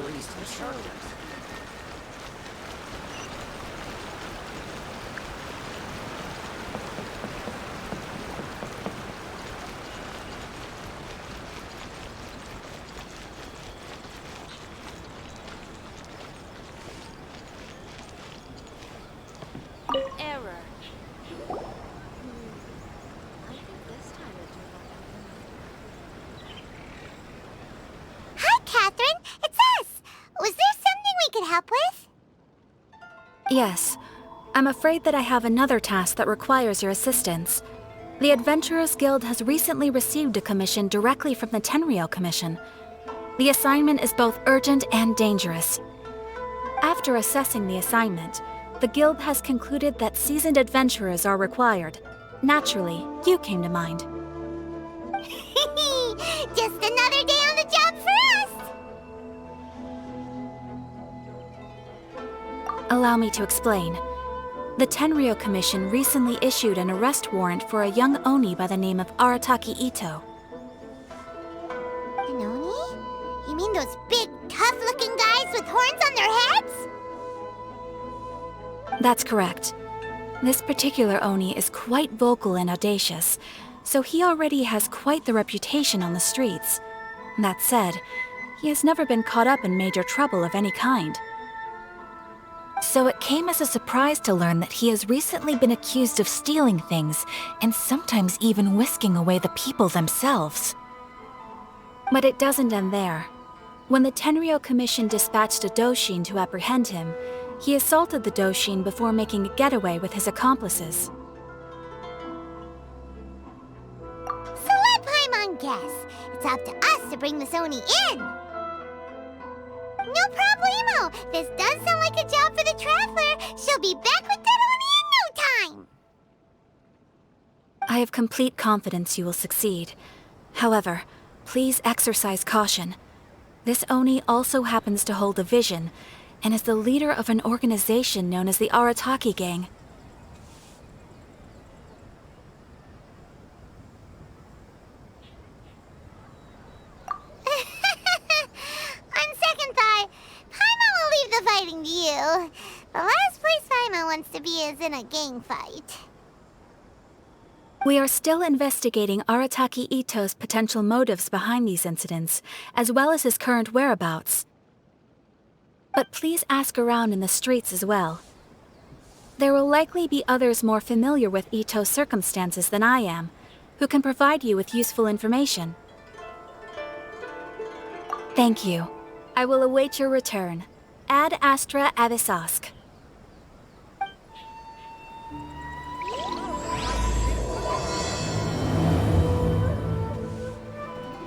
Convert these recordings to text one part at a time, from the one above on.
released the charges. Error. I think this time it Hi, Catherine. It's us. Was there something we could help with? Yes. I'm afraid that I have another task that requires your assistance. The Adventurers Guild has recently received a commission directly from the Tenryou Commission. The assignment is both urgent and dangerous. After assessing the assignment, the Guild has concluded that seasoned adventurers are required. Naturally, you came to mind. Just another day on the job for us! Allow me to explain. The Tenryou Commission recently issued an arrest warrant for a young Oni by the name of Arataki Itto. An Oni? You mean those big, tough-looking guys with horns on their heads? That's correct. This particular Oni is quite vocal and audacious, so he already has quite the reputation on the streets. That said, he has never been caught up in major trouble of any kind. So it came as a surprise to learn that he has recently been accused of stealing things, and sometimes even whisking away the people themselves. But it doesn't end there. When the Tenryou Commission dispatched a Doshin to apprehend him, he assaulted the Doshin before making a getaway with his accomplices. So let Paimon guess. It's up to us to bring this Oni in. No problemo. This does sound like a job for the Traveler. She'll be back with that Oni in no time. I have complete confidence you will succeed. However, please exercise caution. This Oni also happens to hold a vision, and is the leader of an organization known as the Arataki Gang. On second thought, Paimon will leave the fighting to you. The last place Paimon wants to be is in a gang fight. We are still investigating Arataki Itto's potential motives behind these incidents, as well as his current whereabouts. But please ask around in the streets as well. There will likely be others more familiar with Itto's circumstances than I am, who can provide you with useful information. Thank you. I will await your return. Ad Astra Avisask.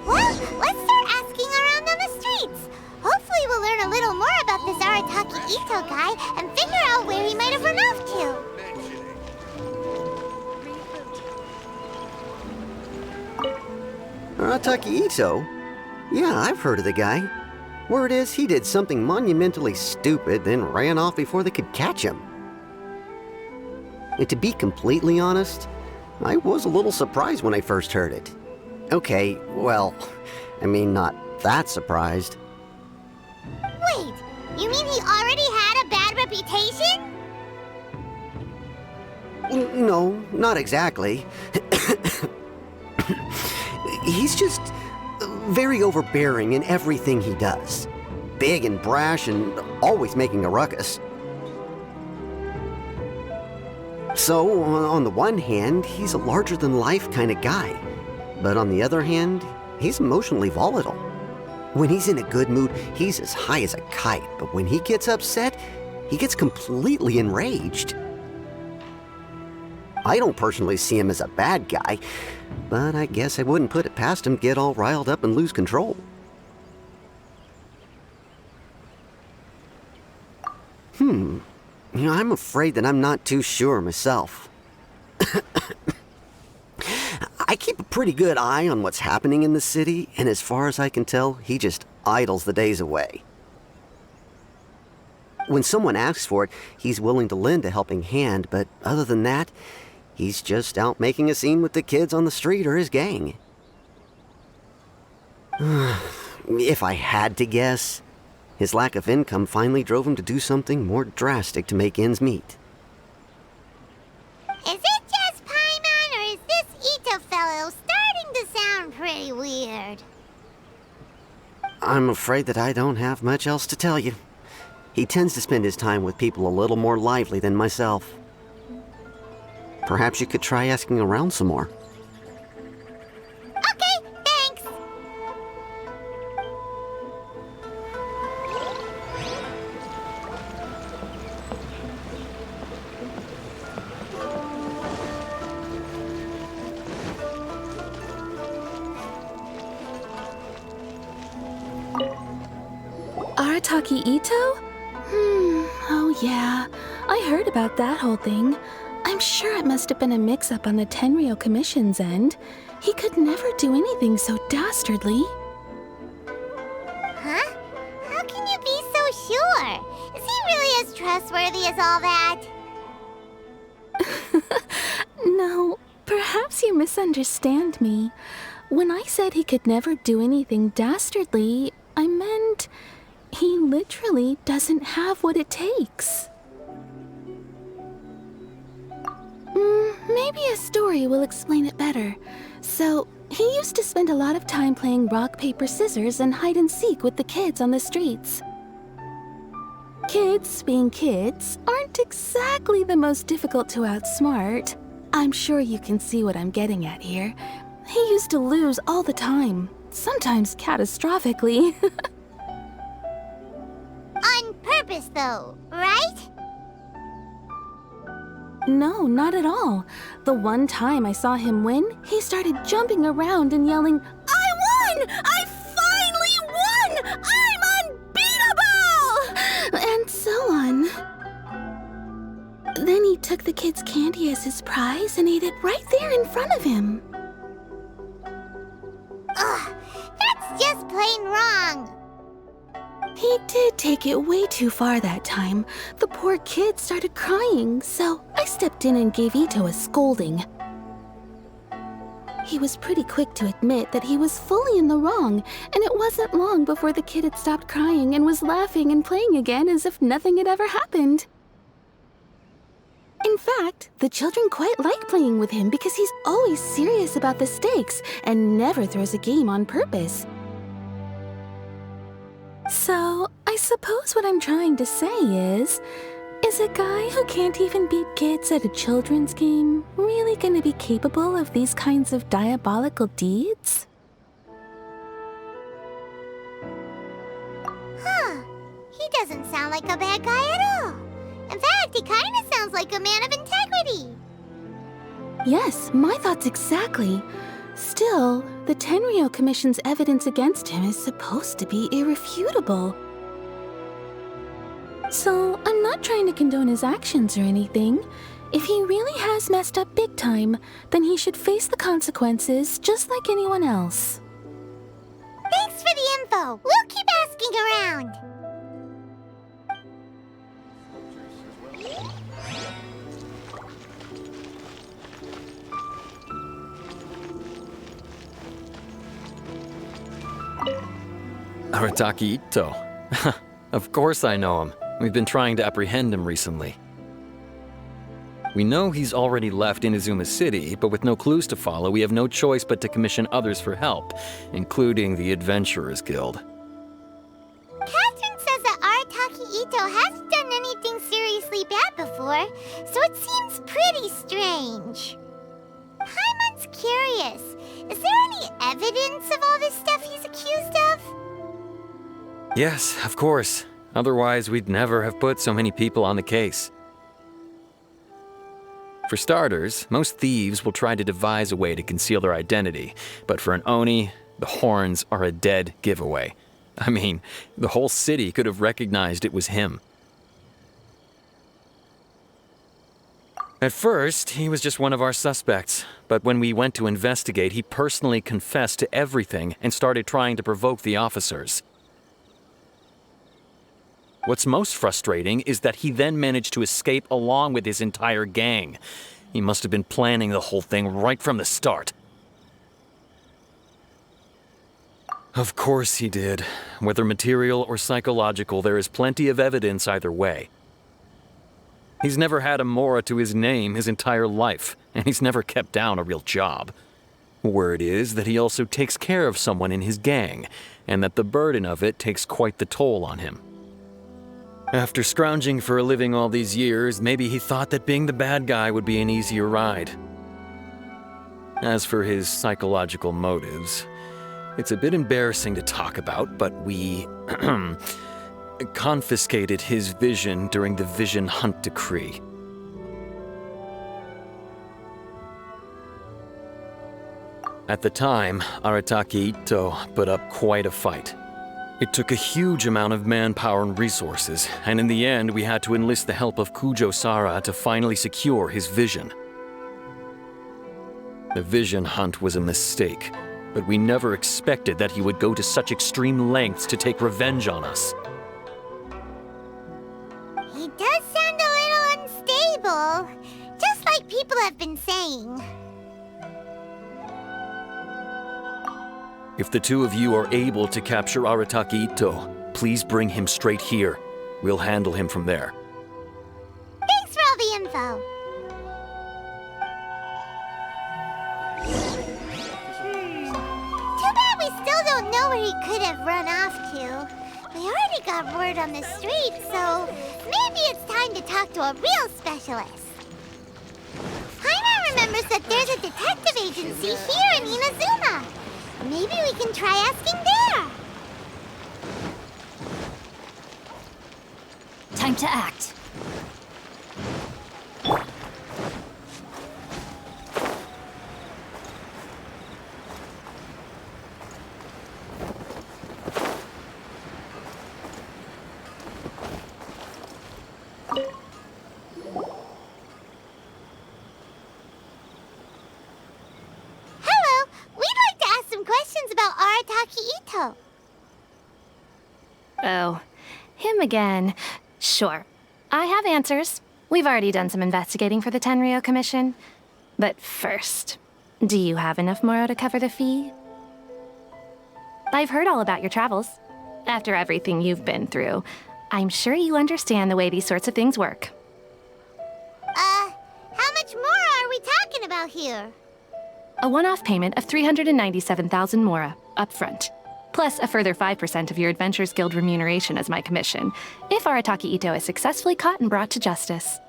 Well, let's start asking around on the streets. Hopefully we'll learn a little more about this Arataki Ito guy and figure out where he might have run off to. Arataki Ito? Yeah, I've heard of the guy. Word is he did something monumentally stupid, then ran off before they could catch him. And to be completely honest, I was a little surprised when I first heard it. Okay, well, I mean, not that surprised. Wait, you mean he already had a bad reputation? No, not exactly. He's just very overbearing in everything he does. Big and brash and always making a ruckus. So, on the one hand, he's a larger-than-life kind of guy. But on the other hand, he's emotionally volatile. When he's in a good mood, he's as high as a kite. But when he gets upset, he gets completely enraged. I don't personally see him as a bad guy, but I guess I wouldn't put it past him to get all riled up and lose control. I'm afraid that I'm not too sure myself. I keep a pretty good eye on what's happening in the city, and as far as I can tell, he just idles the days away. When someone asks for it, he's willing to lend a helping hand, but other than that, he's just out making a scene with the kids on the street or his gang. If I had to guess, His lack of income finally drove him to do something more drastic to make ends meet. Is it just Paimon, or is this Itto fellow starting to sound pretty weird? I'm afraid that I don't have much else to tell you. He tends to spend his time with people a little more lively than myself. Perhaps you could try asking around some more. Okay, thanks. Arataki Itto? Oh yeah. I heard about that whole thing. I'm sure it must have been a mix-up on the Tenryou Commission's end. He could never do anything so dastardly. Huh? How can you be so sure? Is he really as trustworthy as all that? No, perhaps you misunderstand me. When I said he could never do anything dastardly, I meant he literally doesn't have what it takes. Maybe a story will explain it better. So, he used to spend a lot of time playing rock, paper, scissors and hide and seek with the kids on the streets. Kids, being kids, aren't exactly the most difficult to outsmart. I'm sure you can see what I'm getting at here. He used to lose all the time, sometimes catastrophically. On purpose, though, right? No, not at all. The one time I saw him win, he started jumping around and yelling, "I won! I finally won! I'm unbeatable!" And so on. Then he took the kid's candy as his prize and ate it right there in front of him. Ugh, that's just plain wrong. He did take it way too far that time. The poor kid started crying, so I stepped in and gave Itto a scolding. He was pretty quick to admit that he was fully in the wrong, and it wasn't long before the kid had stopped crying and was laughing and playing again as if nothing had ever happened. In fact, the children quite like playing with him because he's always serious about the stakes and never throws a game on purpose. So, I suppose what I'm trying to say is a guy who can't even beat kids at a children's game really gonna be capable of these kinds of diabolical deeds? Huh. He doesn't sound like a bad guy at all. In fact, he kind of sounds like a man of integrity. Yes, my thoughts exactly. Still, the Tenryou Commission's evidence against him is supposed to be irrefutable. So, I'm not trying to condone his actions or anything. If he really has messed up big time, then he should face the consequences just like anyone else. Thanks for the info. We'll keep asking around. Arataki Itto. Of course I know him. We've been trying to apprehend him recently. We know he's already left Inazuma City, but with no clues to follow, we have no choice but to commission others for help, including the Adventurers Guild. Catherine says that Arataki Itto hasn't done anything seriously bad before, so it seems pretty strange. Paimon's curious. Is there any evidence of all this stuff he's accused of? Yes, of course. Otherwise, we'd never have put so many people on the case. For starters, most thieves will try to devise a way to conceal their identity, but for an Oni, the horns are a dead giveaway. I mean, the whole city could have recognized it was him. At first, he was just one of our suspects, but when we went to investigate, he personally confessed to everything and started trying to provoke the officers. What's most frustrating is that he then managed to escape along with his entire gang. He must have been planning the whole thing right from the start. Of course he did. Whether material or psychological, there is plenty of evidence either way. He's never had a Mora to his name his entire life, and he's never kept down a real job. Word is that he also takes care of someone in his gang, and that the burden of it takes quite the toll on him. After scrounging for a living all these years, maybe he thought that being the bad guy would be an easier ride. As for his psychological motives, it's a bit embarrassing to talk about, but we confiscated his vision during the Vision Hunt Decree. At the time, Arataki Itto put up quite a fight. It took a huge amount of manpower and resources, and in the end we had to enlist the help of Kujo-Sara to finally secure his vision. The Vision Hunt was a mistake, but we never expected that he would go to such extreme lengths to take revenge on us. He does sound a little unstable, just like people have been saying. If the two of you are able to capture Arataki Itto, please bring him straight here. We'll handle him from there. Thanks for all the info. Too bad we still don't know where he could have run off to. We already got word on the street, so maybe it's time to talk to a real specialist. Paimon remembers that there's a detective agency here in Inazuma. Maybe we can try asking there. Time to act. Oh, him again. Sure. I have answers. We've already done some investigating for the Tenryou Commission. But first, do you have enough Moro to cover the fee? I've heard all about your travels. After everything you've been through, I'm sure you understand the way these sorts of things work. How much more are we talking about here? A one-off payment of 397,000 Mora, up front. Plus a further 5% of your Adventures Guild remuneration as my commission, if Arataki Itto is successfully caught and brought to justice.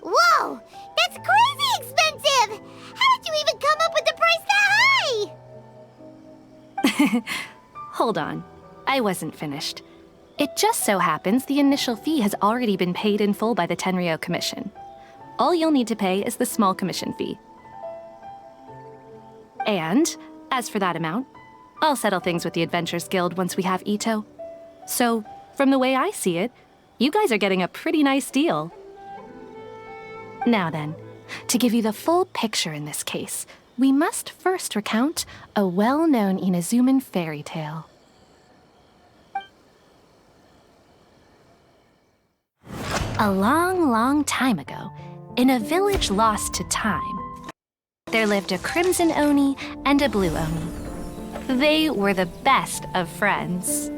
Whoa! That's crazy expensive! How did you even come up with the price that high? Hold on. I wasn't finished. It just so happens the initial fee has already been paid in full by the Tenryou Commission. All you'll need to pay is the small commission fee. And, as for that amount, I'll settle things with the Adventures Guild once we have Itto. So, from the way I see it, you guys are getting a pretty nice deal. Now then, to give you the full picture in this case, we must first recount a well-known Inazuman fairy tale. A long, long time ago, in a village lost to time, there lived a crimson Oni and a blue Oni. They were the best of friends.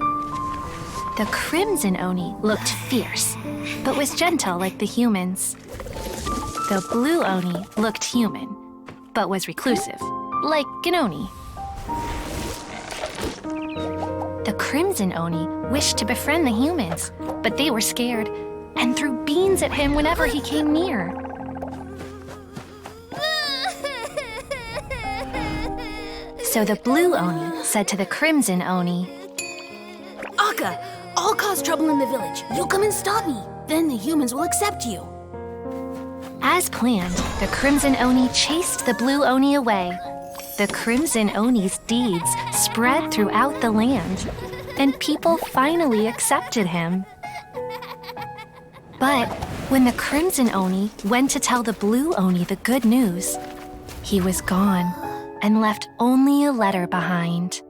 The crimson Oni looked fierce, but was gentle like the humans. The blue Oni looked human, but was reclusive, like an Oni. The crimson Oni wished to befriend the humans, but they were scared and threw beans at him whenever he came near. So the blue Oni said to the crimson Oni, Akka, I'll cause trouble in the village. You come and stop me. Then the humans will accept you. As planned, the crimson Oni chased the blue Oni away. The crimson Oni's deeds spread throughout the land, and people finally accepted him. But when the crimson Oni went to tell the blue Oni the good news, he was gone and left only a letter behind.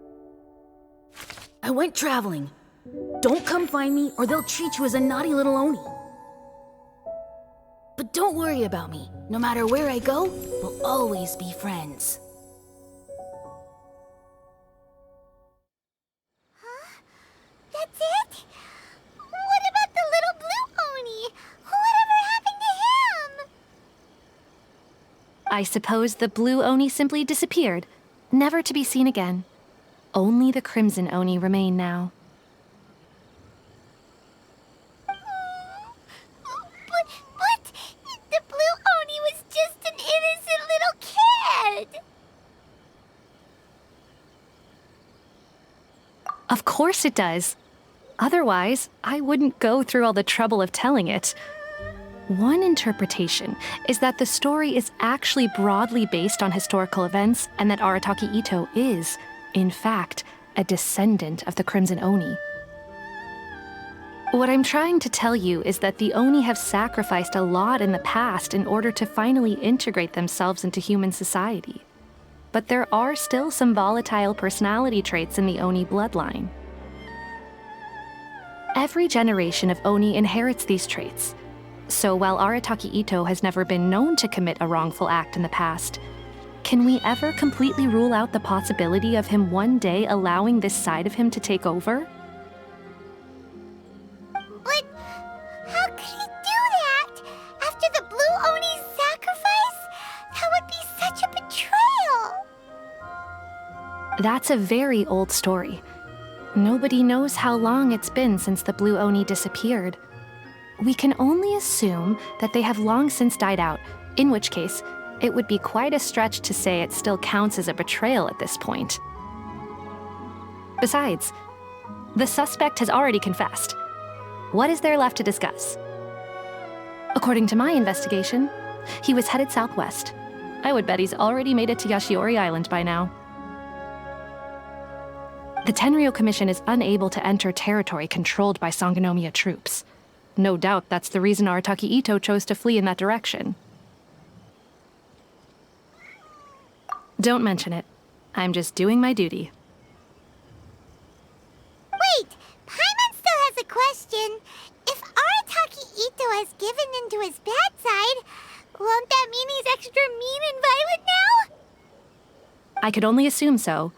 I went traveling. Don't come find me or they'll treat you as a naughty little Oni. But don't worry about me. No matter where I go, we'll always be friends. I suppose the blue Oni simply disappeared, never to be seen again. Only the crimson Oni remain now. But the blue Oni was just an innocent little kid! Of course it does. Otherwise, I wouldn't go through all the trouble of telling it. One interpretation is that the story is actually broadly based on historical events and that Arataki Itto is, in fact, a descendant of the Crimson Oni. What I'm trying to tell you is that the Oni have sacrificed a lot in the past in order to finally integrate themselves into human society. But there are still some volatile personality traits in the Oni bloodline. Every generation of Oni inherits these traits. So while Arataki Itto has never been known to commit a wrongful act in the past, can we ever completely rule out the possibility of him one day allowing this side of him to take over? But how could he do that? After the blue Oni's sacrifice? That would be such a betrayal! That's a very old story. Nobody knows how long it's been since the blue Oni disappeared. We can only assume that they have long since died out, in which case, it would be quite a stretch to say it still counts as a betrayal at this point. Besides, the suspect has already confessed. What is there left to discuss? According to my investigation, he was headed southwest. I would bet he's already made it to Yashiori Island by now. The Tenryou Commission is unable to enter territory controlled by Sangonomiya troops. No doubt that's the reason Arataki Itto chose to flee in that direction. Don't mention it. I'm just doing my duty. Wait! Paimon still has a question. If Arataki Itto has given in to his bad side, won't that mean he's extra mean and violent now? I could only assume so.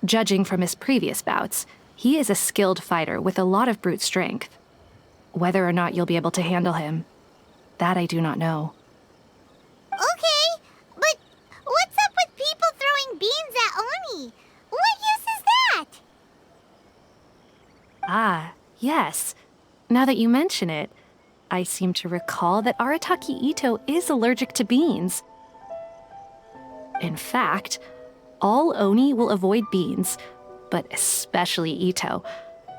Judging from his previous bouts, he is a skilled fighter with a lot of brute strength. Whether or not you'll be able to handle him, that I do not know. Okay, but what's up with people throwing beans at Oni? What use is that? Ah, yes. Now that you mention it, I seem to recall that Arataki Itto is allergic to beans. In fact, all Oni will avoid beans, but especially Itto.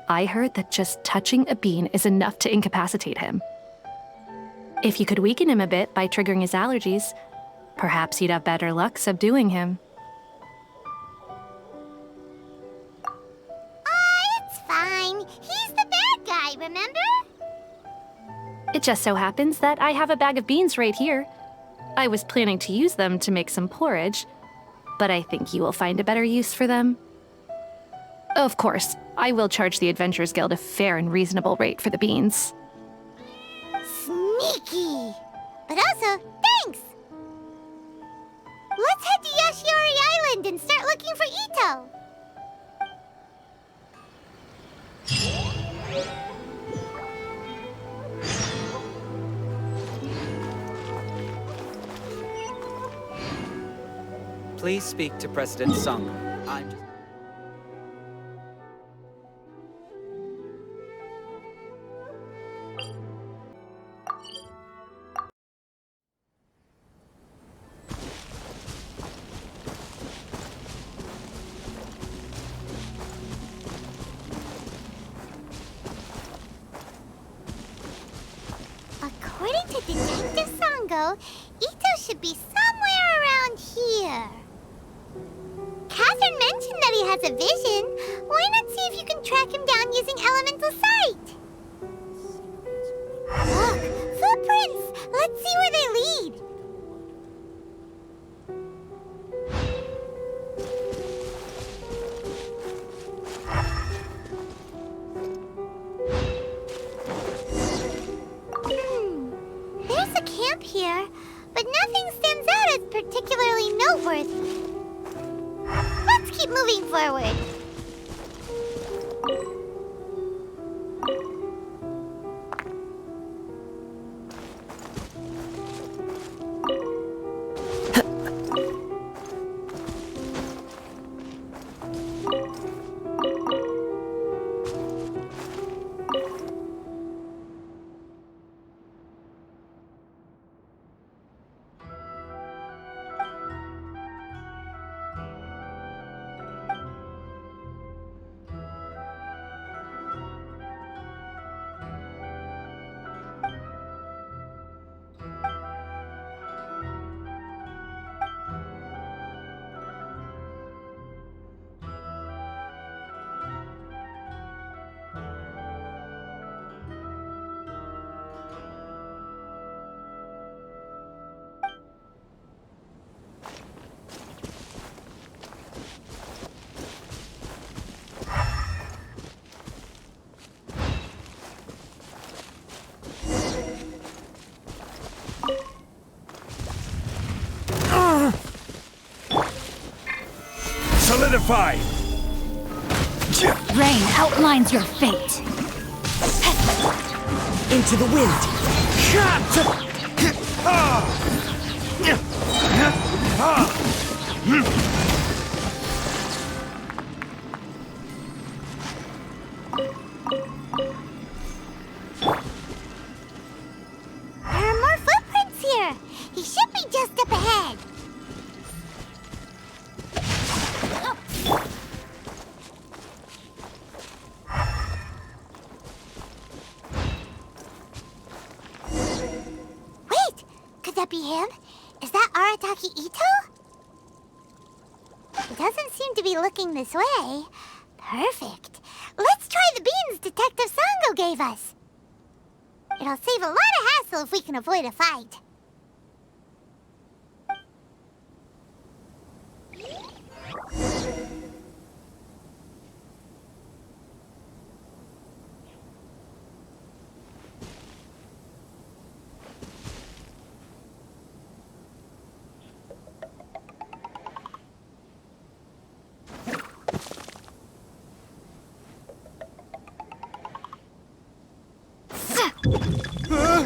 I heard that just touching a bean is enough to incapacitate him. If you could weaken him a bit by triggering his allergies, perhaps you'd have better luck subduing him. It's fine. He's the bad guy, remember? It just so happens that I have a bag of beans right here. I was planning to use them to make some porridge, but I think you will find a better use for them. Of course, I will charge the Adventurers Guild a fair and reasonable rate for the beans. Sneaky! But also, thanks! Let's head to Yashiori Island and start looking for Itto! Please speak to President Sung. I'm just... According to Detective Sango, Itto should be somewhere around here. Catherine mentioned that he has a vision. Why not see if you can track him down using elemental sight? Look, footprints! Let's see where they lead. There's a camp here, but nothing stands out as particularly noteworthy. Let's keep moving forward. Solidify! Rain outlines your fate. Into the wind. There are more footprints here. He should be just up ahead. Wait, could that be him? Is that Arataki Itto? He doesn't seem to be looking this way. Perfect. Let's try the beans Detective Sango gave us. It'll save a lot of hassle if we can avoid a fight.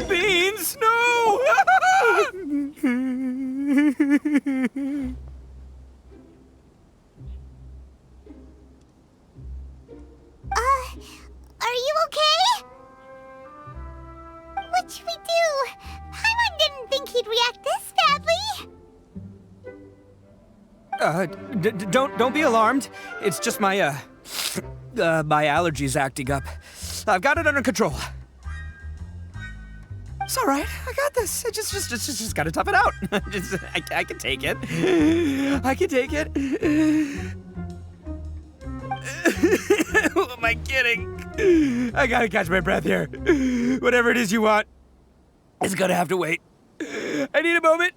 Beans, no! Are you okay? What should we do? Paimon didn't think he'd react this badly. Don't be alarmed. It's just my my allergies acting up. I've got it under control. It's all right. I got this. I just gotta tough it out. I can take it. I can take it. Who am I kidding? I gotta catch my breath here. Whatever it is you want, it's gonna have to wait. I need a moment.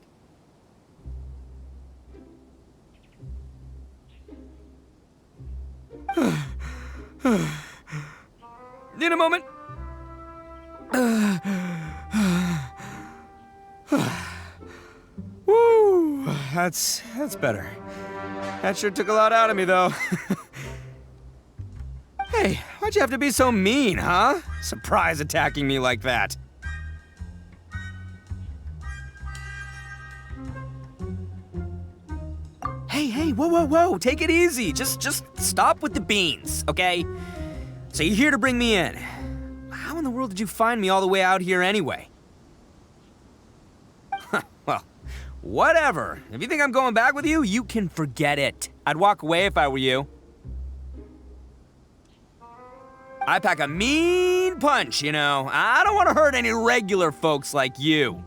Need a moment. Woo, that's better. That sure took a lot out of me, though. Hey, why'd you have to be so mean, huh? Surprise attacking me like that. Hey, whoa, take it easy. Just stop with the beans, okay? So you're here to bring me in. How in the world did you find me all the way out here anyway? Well, whatever. If you think I'm going back with you, you can forget it. I'd walk away if I were you. I pack a mean punch, you know. I don't want to hurt any regular folks like you.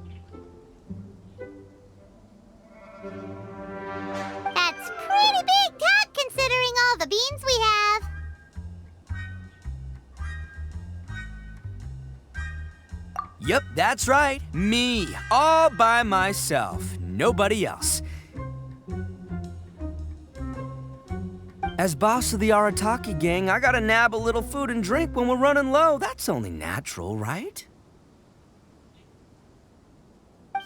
That's pretty big talk considering all the beans we have. Yep, that's right. Me, all by myself. Nobody else. As boss of the Arataki gang, I gotta nab a little food and drink when we're running low. That's only natural, right?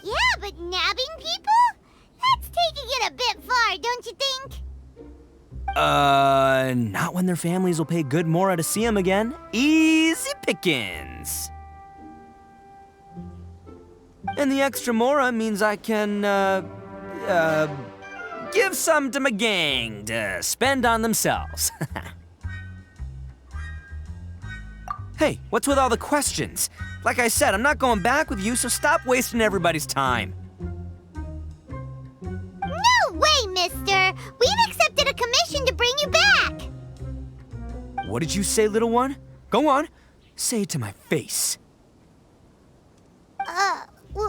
Yeah, but nabbing people? That's taking it a bit far, don't you think? Not when their families will pay good mora to see them again. Easy pickings. And the extra mora means I can, give some to my gang to spend on themselves. Hey, what's with all the questions? Like I said, I'm not going back with you, so stop wasting everybody's time. No way, mister! We've accepted a commission to bring you back! What did you say, little one? Go on, say it to my face. Well,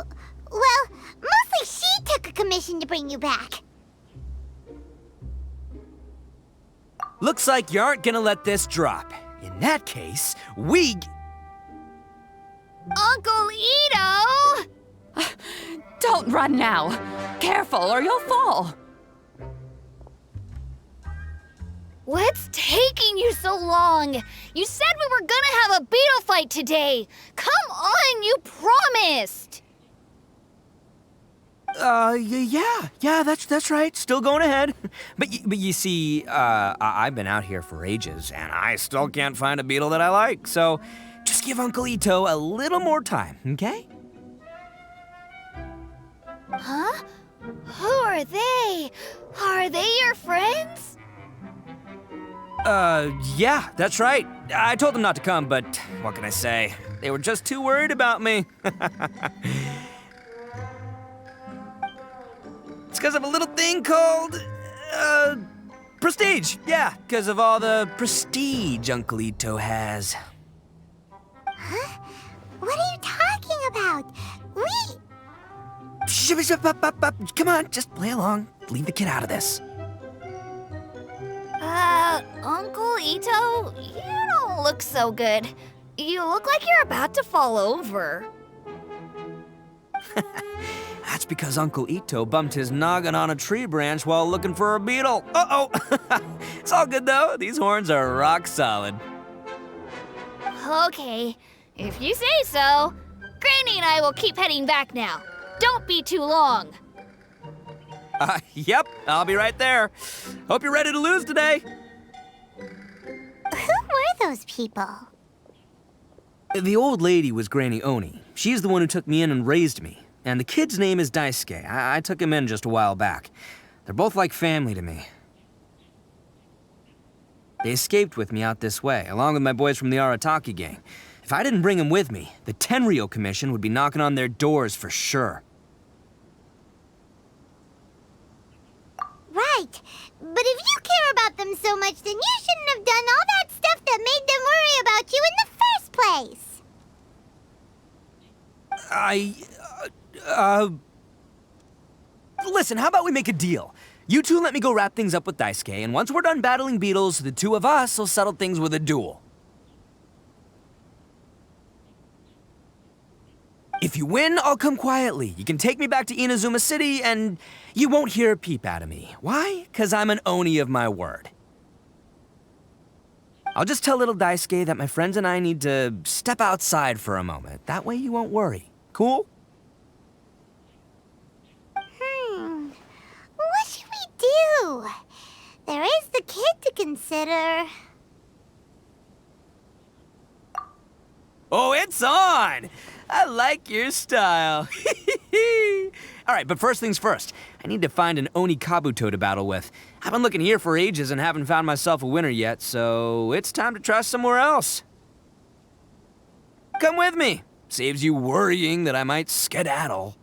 mostly she took a commission to bring you back. Looks like you aren't gonna let this drop. In that case, we... Uncle Ito! Don't run now. Careful or you'll fall. What's taking you so long? You said we were gonna have a beetle fight today. Come on, you promised. Yeah, that's right. Still going ahead. But you see, I've been out here for ages, and I still can't find a beetle that I like. So, just give Uncle Itto a little more time, okay? Huh? Who are they? Are they your friends? Yeah, that's right. I told them not to come, but what can I say? They were just too worried about me. It's because of a little thing called, prestige. Yeah, because of all the prestige Uncle Itto has. Huh? What are you talking about? Come on, just play along. Leave the kid out of this. Uncle Itto, you don't look so good. You look like you're about to fall over. That's because Uncle Itto bumped his noggin on a tree branch while looking for a beetle. Uh-oh! It's all good, though. These horns are rock solid. Okay, if you say so. Granny and I will keep heading back now. Don't be too long. Yep, I'll be right there. Hope you're ready to lose today. Who were those people? The old lady was Granny Oni. She's the one who took me in and raised me. And the kid's name is Daisuke. I took him in just a while back. They're both like family to me. They escaped with me out this way, along with my boys from the Arataki gang. If I didn't bring them with me, the Tenryou Commission would be knocking on their doors for sure. Right. But if you care about them so much, then you shouldn't have done all that stuff that made them worry about you in the first place. Listen, how about we make a deal? You two let me go wrap things up with Daisuke, and once we're done battling beetles, the two of us will settle things with a duel. If you win, I'll come quietly. You can take me back to Inazuma City, and you won't hear a peep out of me. Why? 'Cause I'm an Oni of my word. I'll just tell little Daisuke that my friends and I need to step outside for a moment. That way you won't worry. Cool? What should we do? There is the kid to consider. Oh, it's on! I like your style. All right, but first things first. I need to find an Oni Kabuto to battle with. I've been looking here for ages and haven't found myself a winner yet, so it's time to try somewhere else. Come with me. Saves you worrying that I might skedaddle.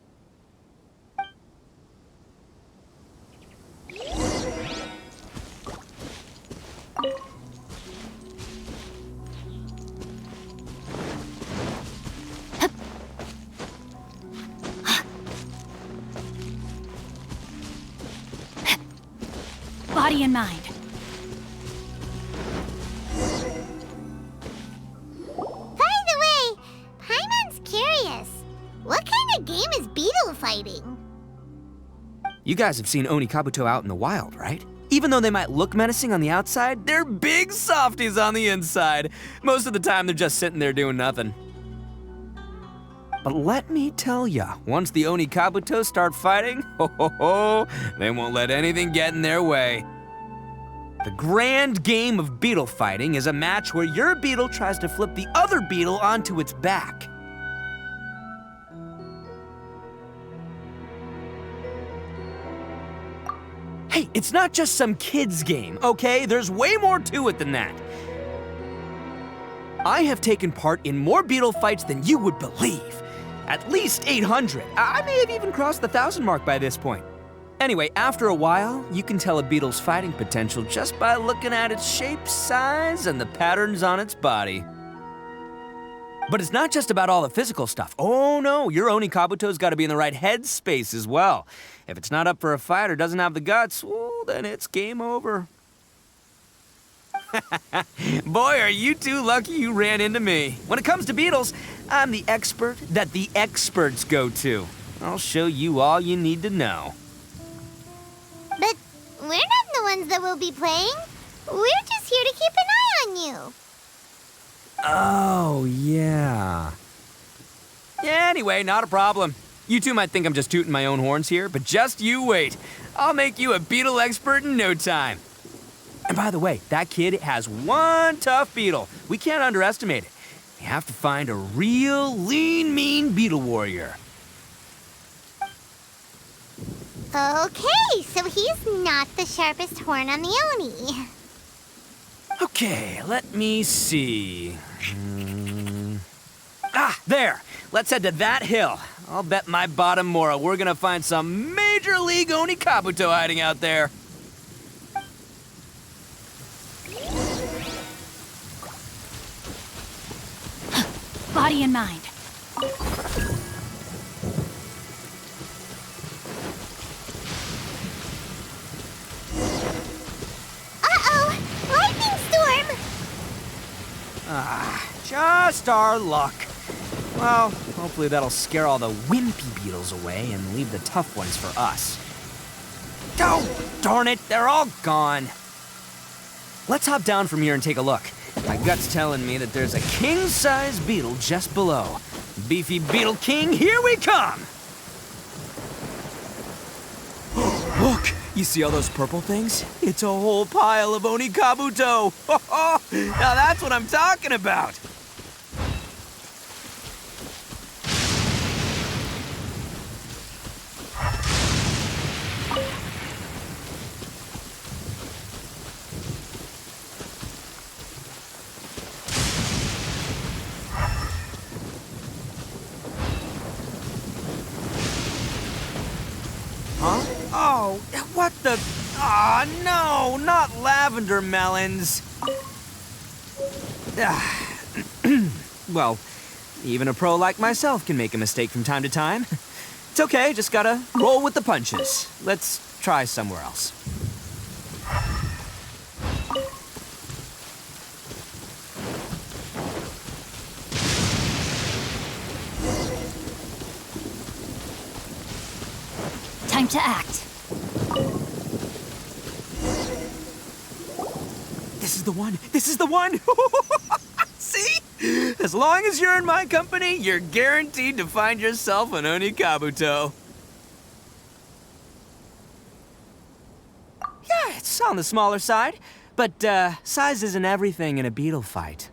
Body and mind. By the way, Paimon's curious. What kind of game is beetle fighting? You guys have seen Oni Kabuto out in the wild, right? Even though they might look menacing on the outside, they're big softies on the inside. Most of the time, they're just sitting there doing nothing. But let me tell ya, once the Oni Kabuto start fighting, they won't let anything get in their way. The grand game of beetle fighting is a match where your beetle tries to flip the other beetle onto its back. Hey, it's not just some kid's game, okay? There's way more to it than that. I have taken part in more beetle fights than you would believe. At least 800. I may have even crossed the 1,000 mark by this point. Anyway, after a while, you can tell a beetle's fighting potential just by looking at its shape, size, and the patterns on its body. But it's not just about all the physical stuff. Oh no, your Oni Kabuto's got to be in the right headspace as well. If it's not up for a fight or doesn't have the guts, well, then it's game over. Boy, are you two lucky you ran into me. When it comes to beetles, I'm the expert that the experts go to. I'll show you all you need to know. But we're not the ones that will be playing. We're just here to keep an eye on you. Oh, yeah. Yeah, anyway, not a problem. You two might think I'm just tooting my own horns here, but just you wait. I'll make you a beetle expert in no time. And by the way, that kid has one tough beetle. We can't underestimate it. We have to find a real lean, mean beetle warrior. Okay, so he's not the sharpest horn on the Oni. Okay, let me see. There! Let's head to that hill. I'll bet my bottom Mora we're gonna find some major league Oni Kabuto hiding out there. Body and mind. Uh-oh! Lightning storm! Just our luck. Well, hopefully that'll scare all the wimpy beetles away and leave the tough ones for us. Oh, darn it, they're all gone. Let's hop down from here and take a look. My gut's telling me that there's a king-size beetle just below. Beefy Beetle King, here we come! Look, you see all those purple things? It's a whole pile of Oni Kabuto! Now that's what I'm talking about! Huh? Oh, what the... Ah, no, not lavender melons. Well, even a pro like myself can make a mistake from time to time. It's okay, just gotta roll with the punches. Let's try somewhere else. Time to act. This is the one! This is the one! See? As long as you're in my company, you're guaranteed to find yourself an Oni Kabuto. Yeah, it's on the smaller side, but size isn't everything in a beetle fight.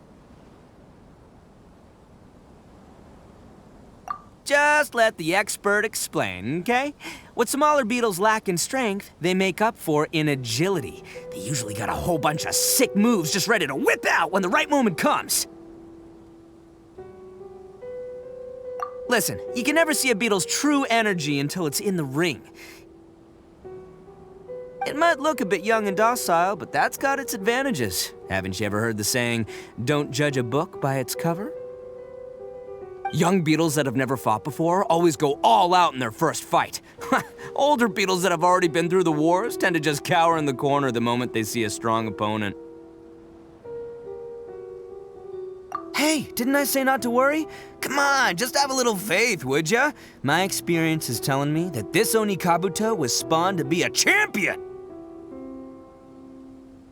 Just let the expert explain, okay? What smaller beetles lack in strength, they make up for in agility. They usually got a whole bunch of sick moves just ready to whip out when the right moment comes. Listen, you can never see a beetle's true energy until it's in the ring. It might look a bit young and docile, but that's got its advantages. Haven't you ever heard the saying, don't judge a book by its cover? Young beetles that have never fought before always go all out in their first fight. Older beetles that have already been through the wars tend to just cower in the corner the moment they see a strong opponent. Hey, didn't I say not to worry? Come on, just have a little faith, would ya? My experience is telling me that this Oni Kabuto was spawned to be a champion!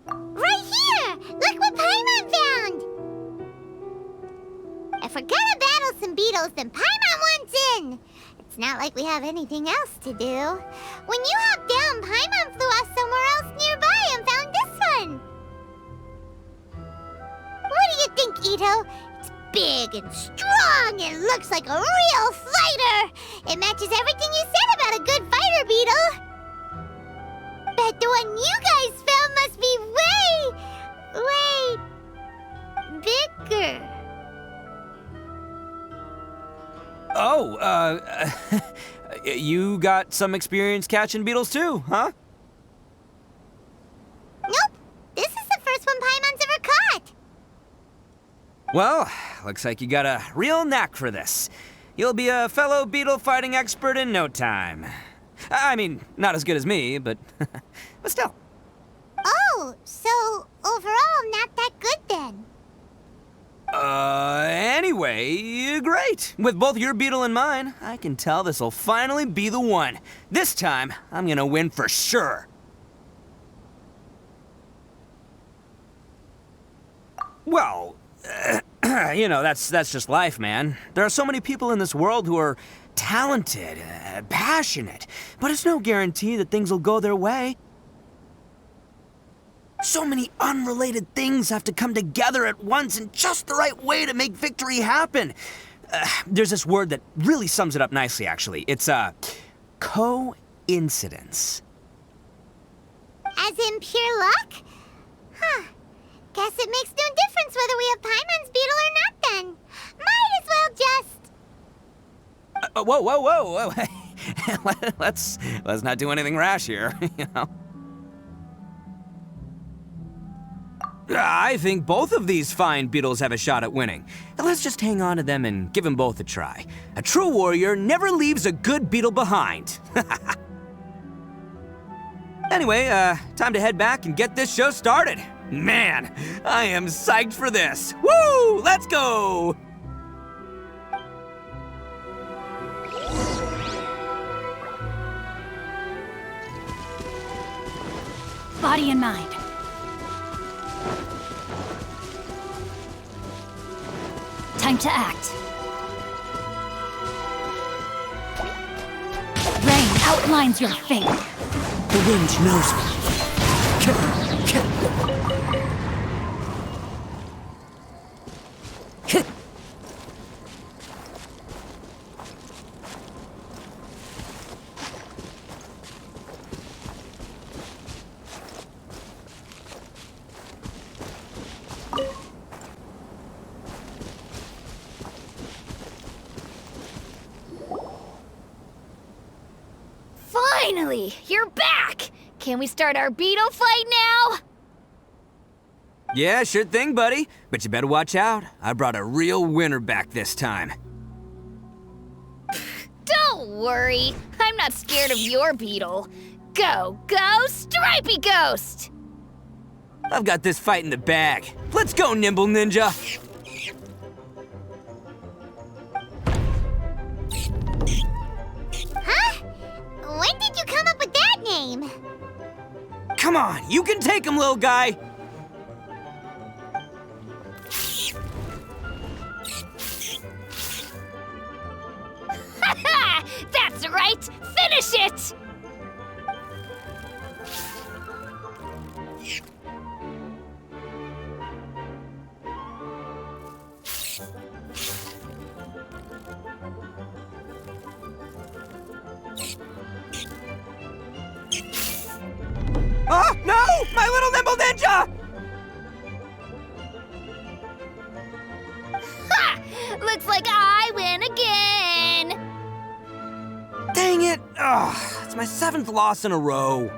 Right here! Look what Paimon found! If we're gonna battle some beetles, then Paimon wants in! It's not like we have anything else to do. When you hopped down, Paimon flew off somewhere else nearby and found this one! What do you think, Itto? It's big and strong and looks like a real fighter! It matches everything you said about a good fighter, beetle! Bet the one you guys found must be way bigger. Oh, you got some experience catching beetles too, huh? Nope. This is the first one Paimon's ever caught. Well, looks like you got a real knack for this. You'll be a fellow beetle fighting expert in no time. I mean, not as good as me, but but still. Oh, so overall not that good then. Anyway, great. With both your beetle and mine, I can tell this'll finally be the one. This time, I'm gonna win for sure. Well, you know, that's just life, man. There are so many people in this world who are talented, passionate, but it's no guarantee that things will go their way. So many unrelated things have to come together at once in just the right way to make victory happen. There's this word that really sums it up nicely, actually. It's, coincidence. As in pure luck? Huh. Guess it makes no difference whether we have Paimon's beetle or not then. Might as well just... Whoa. Let's not do anything rash here, you know? I think both of these fine beetles have a shot at winning. Let's just hang on to them and give them both a try. A true warrior never leaves a good beetle behind. Anyway, time to head back and get this show started. Man, I am psyched for this. Woo! Let's go! Body and mind. Time to act. Rain outlines your fate. The wind knows me. Finally, you're back! Can we start our beetle fight now? Yeah, sure thing, buddy. But you better watch out. I brought a real winner back this time. Don't worry, I'm not scared of your beetle. Go, Stripey Ghost! I've got this fight in the bag. Let's go, Nimble Ninja! Huh? When did you come up with that name? Come on, you can take him, little guy! That's right! Finish it! Oh, no! My little Nimble Ninja! Ha! Looks like I win again! Dang it! Ugh, it's my 7th loss in a row.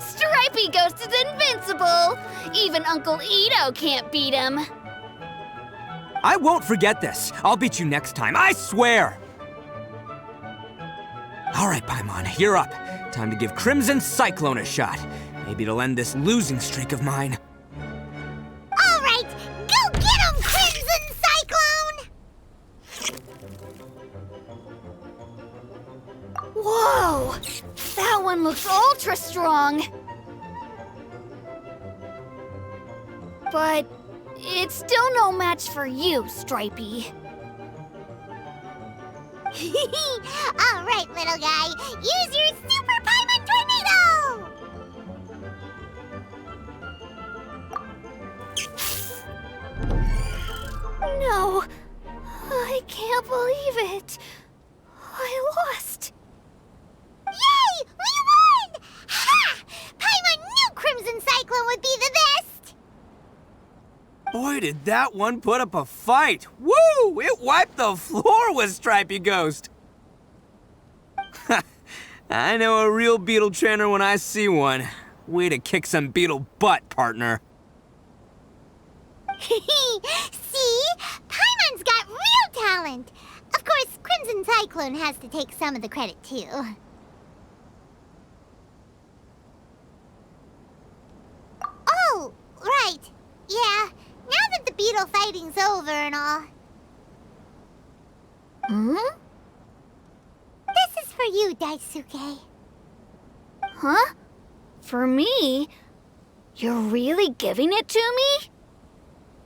Stripey Ghost is invincible! Even Uncle Ito can't beat him. I won't forget this. I'll beat you next time, I swear! All right, Paimon, you're up. Time to give Crimson Cyclone a shot. Maybe it'll end this losing streak of mine. All right, go get him, Crimson Cyclone! Whoa! That one looks ultra strong. But it's still no match for you, Stripey. All right, little guy, use your Super Paimon Tornado! No, I can't believe it. I lost. Yay! We won! Ha! Paimon knew Crimson Cyclone would be the best! Boy, did that one put up a fight. Woo! It wiped the floor with Stripey Ghost. I know a real beetle trainer when I see one. Way to kick some beetle butt, partner. See? Paimon's got real talent! Of course, Crimson Cyclone has to take some of the credit, too. Oh, right. Yeah, now that the beetle fighting's over and all. This is for you, Daisuke. Huh? For me? You're really giving it to me?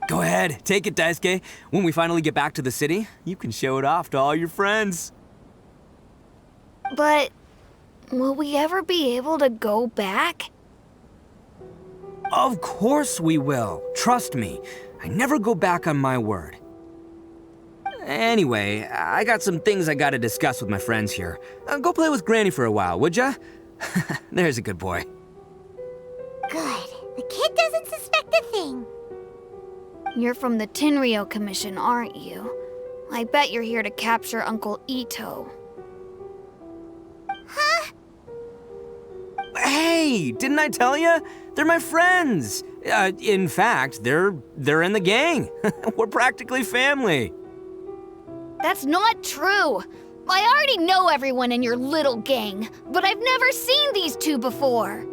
Go ahead, take it, Daisuke. When we finally get back to the city, you can show it off to all your friends. But will we ever be able to go back? Of course we will. Trust me. I never go back on my word. Anyway, I got some things I gotta discuss with my friends here. Go play with Granny for a while, would ya? There's a good boy. Good. The kid doesn't suspect a thing. You're from the Tenryou Commission, aren't you? I bet you're here to capture Uncle Itto. Huh? Hey, didn't I tell ya? They're my friends. In fact, they're in the gang. We're practically family. That's not true. I already know everyone in your little gang, but I've never seen these two before.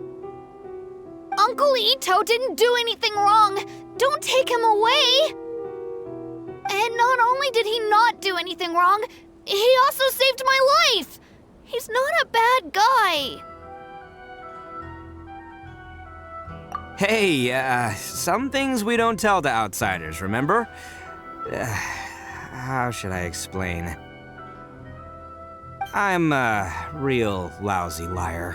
Uncle Itto didn't do anything wrong. Don't take him away. And not only did he not do anything wrong, he also saved my life. He's not a bad guy. Hey, some things we don't tell to outsiders, remember? How should I explain? I'm a real lousy liar.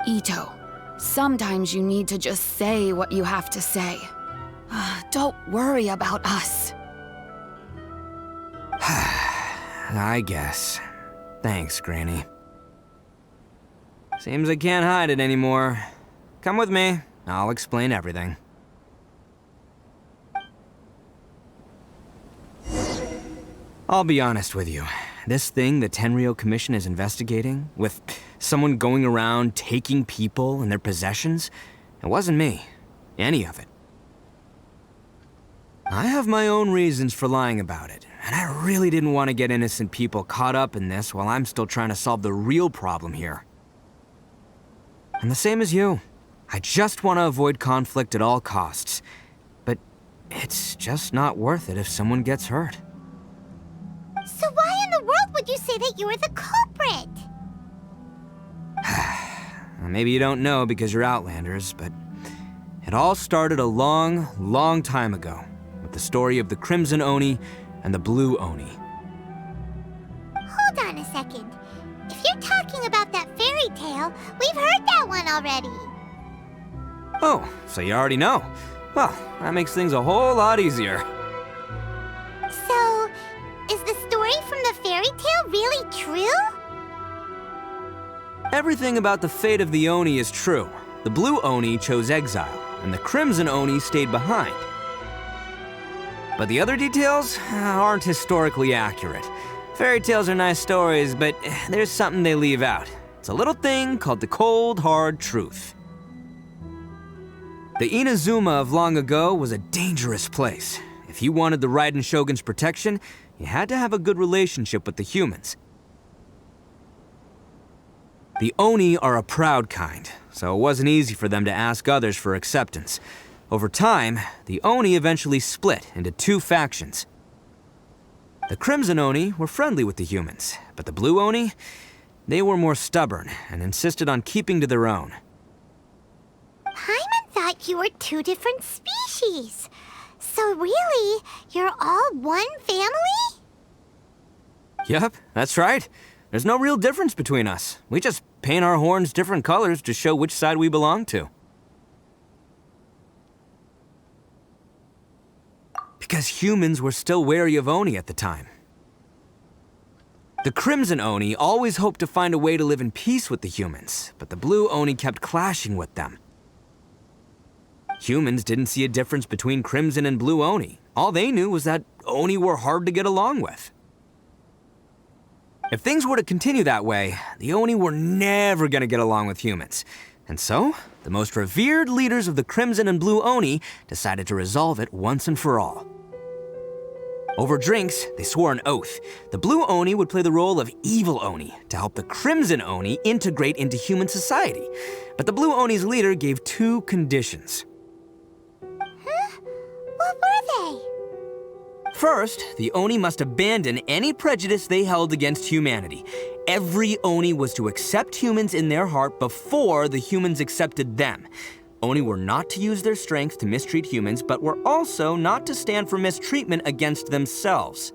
Ito, sometimes you need to just say what you have to say. Don't worry about us. I guess. Thanks, Granny. Seems I can't hide it anymore. Come with me. I'll explain everything. I'll be honest with you. This thing the Tenryou Commission is investigating, with someone going around taking people and their possessions, it wasn't me. Any of it. I have my own reasons for lying about it, and I really didn't want to get innocent people caught up in this while I'm still trying to solve the real problem here. I'm the same as you. I just want to avoid conflict at all costs. But it's just not worth it if someone gets hurt. So why in the world would you say that you're the culprit? Maybe you don't know because you're Outlanders, but it all started a long, long time ago with the story of the Crimson Oni and the Blue Oni. Hold on a second. If you're talking about that fairy tale, we've heard that one already. Oh, so you already know. Well, that makes things a whole lot easier. So, is the story from the fairy tale really true? Everything about the fate of the Oni is true. The Blue Oni chose exile, and the Crimson Oni stayed behind. But the other details aren't historically accurate. Fairy tales are nice stories, but there's something they leave out. It's a little thing called the cold, hard truth. The Inazuma of long ago was a dangerous place. If you wanted the Raiden Shogun's protection, you had to have a good relationship with the humans. The Oni are a proud kind, so it wasn't easy for them to ask others for acceptance. Over time, the Oni eventually split into two factions. The Crimson Oni were friendly with the humans, but the Blue Oni, they were more stubborn and insisted on keeping to their own. Paimon thought you were two different species. So really, you're all one family? Yep, that's right. There's no real difference between us. We just paint our horns different colors to show which side we belong to. Because humans were still wary of Oni at the time. The Crimson Oni always hoped to find a way to live in peace with the humans, but the Blue Oni kept clashing with them. Humans didn't see a difference between Crimson and Blue Oni. All they knew was that Oni were hard to get along with. If things were to continue that way, the Oni were never gonna get along with humans. And so, the most revered leaders of the Crimson and Blue Oni decided to resolve it once and for all. Over drinks, they swore an oath. The Blue Oni would play the role of evil Oni to help the Crimson Oni integrate into human society. But the Blue Oni's leader gave two conditions. Huh? What were they? First, the Oni must abandon any prejudice they held against humanity. Every Oni was to accept humans in their heart before the humans accepted them. Oni were not to use their strength to mistreat humans, but were also not to stand for mistreatment against themselves.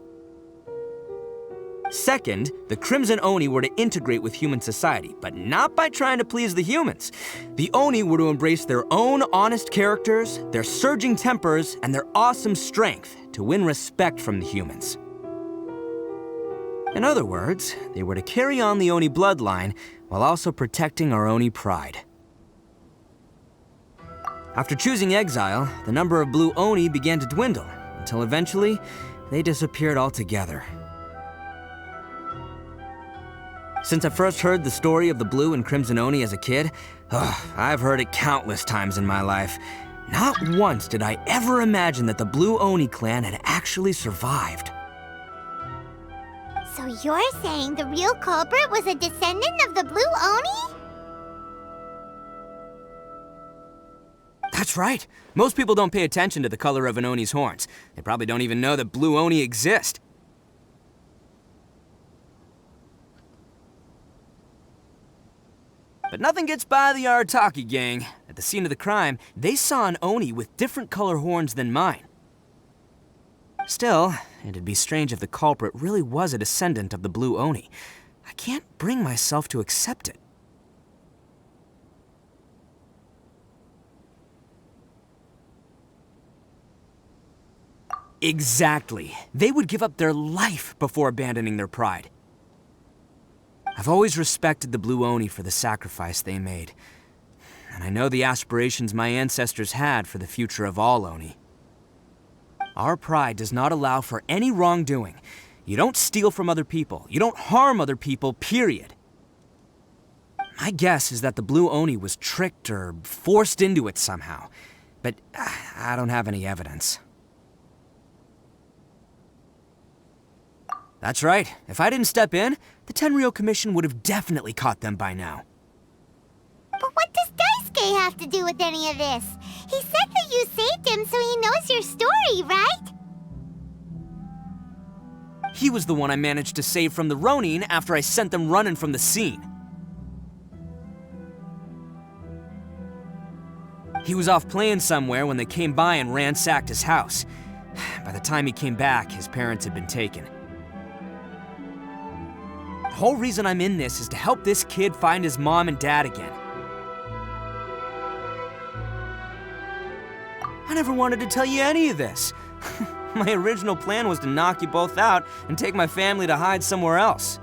Second, the Crimson Oni were to integrate with human society, but not by trying to please the humans. The Oni were to embrace their own honest characters, their surging tempers, and their awesome strength to win respect from the humans. In other words, they were to carry on the Oni bloodline while also protecting our Oni pride. After choosing exile, the number of blue Oni began to dwindle, until eventually, they disappeared altogether. Since I first heard the story of the Blue and Crimson Oni as a kid, I've heard it countless times in my life. Not once did I ever imagine that the Blue Oni clan had actually survived. So you're saying the real culprit was a descendant of the Blue Oni? That's right. Most people don't pay attention to the color of an Oni's horns. They probably don't even know that Blue Oni exist. But nothing gets by the Arataki gang. At the scene of the crime, they saw an Oni with different color horns than mine. Still, it'd be strange if the culprit really was a descendant of the Blue Oni. I can't bring myself to accept it. Exactly. They would give up their life before abandoning their pride. I've always respected the Blue Oni for the sacrifice they made. And I know the aspirations my ancestors had for the future of all Oni. Our pride does not allow for any wrongdoing. You don't steal from other people. You don't harm other people, period. My guess is that the Blue Oni was tricked or forced into it somehow. But I don't have any evidence. That's right. If I didn't step in, the Tenryou Commission would have definitely caught them by now. But what does Daisuke have to do with any of this? He said that you saved him so he knows your story, right? He was the one I managed to save from the Ronin after I sent them running from the scene. He was off playing somewhere when they came by and ransacked his house. By the time he came back, his parents had been taken. The whole reason I'm in this is to help this kid find his mom and dad again. I never wanted to tell you any of this. My original plan was to knock you both out and take my family to hide somewhere else.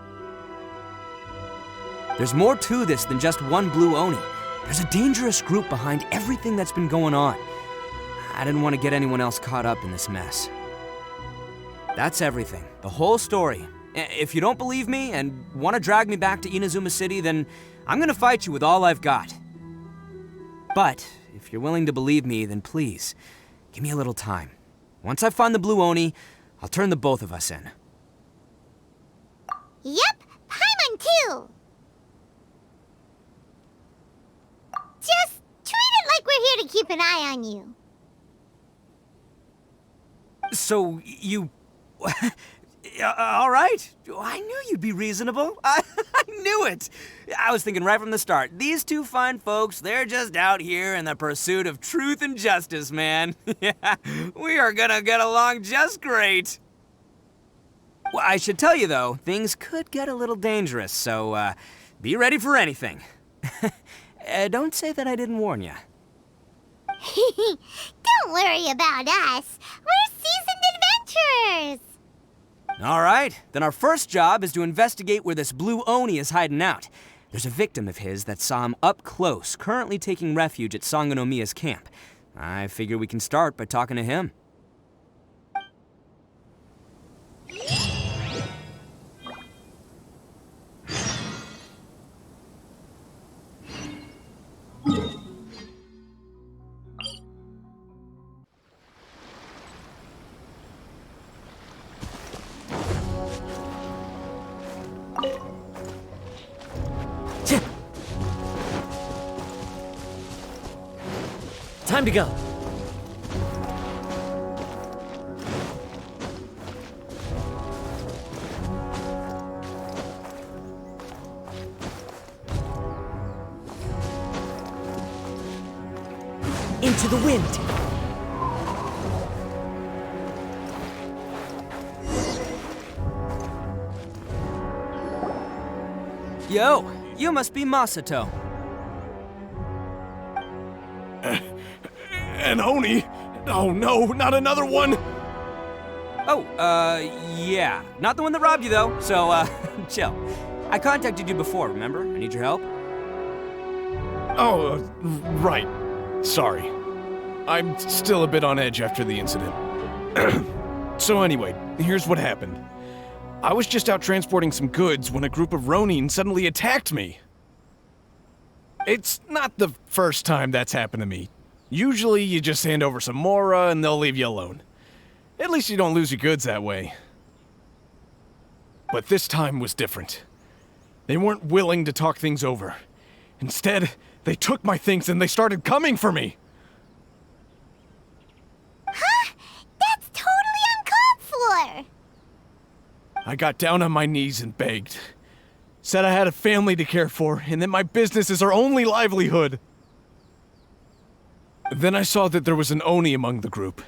There's more to this than just one Blue Oni. There's a dangerous group behind everything that's been going on. I didn't want to get anyone else caught up in this mess. That's everything. The whole story. If you don't believe me and want to drag me back to Inazuma City, then I'm gonna fight you with all I've got. But if you're willing to believe me, then please, give me a little time. Once I find the Blue Oni, I'll turn the both of us in. Yep, Paimon too! Just treat it like we're here to keep an eye on you. So, you... all right. I knew you'd be reasonable. I knew it. I was thinking right from the start, these two fine folks, they're just out here in the pursuit of truth and justice, man. Yeah, we are gonna get along just great. Well, I should tell you, though, things could get a little dangerous, so be ready for anything. Don't say that I didn't warn you. Don't worry about us. We're seasoned adventurers. All right, then our first job is to investigate where this Blue Oni is hiding out. There's a victim of his that saw him up close, currently taking refuge at Sangonomiya's camp. I figure we can start by talking to him. Time to go. into the wind. Yo, you must be Masato. An Oni? Oh no, not another one! Oh, yeah. Not the one that robbed you, though, so, chill. I contacted you before, remember? I need your help. Oh, right. Sorry. I'm still a bit on edge after the incident. So anyway, here's what happened. I was just out transporting some goods when a group of Ronin suddenly attacked me. It's not the first time that's happened to me. Usually you just hand over some Mora and they'll leave you alone. At least you don't lose your goods that way. But this time was different. They weren't willing to talk things over. Instead, they took my things and they started coming for me. Huh? That's totally uncalled for! I got down on my knees and begged. Said I had a family to care for and that my business is our only livelihood. Then I saw that there was an Oni among the group.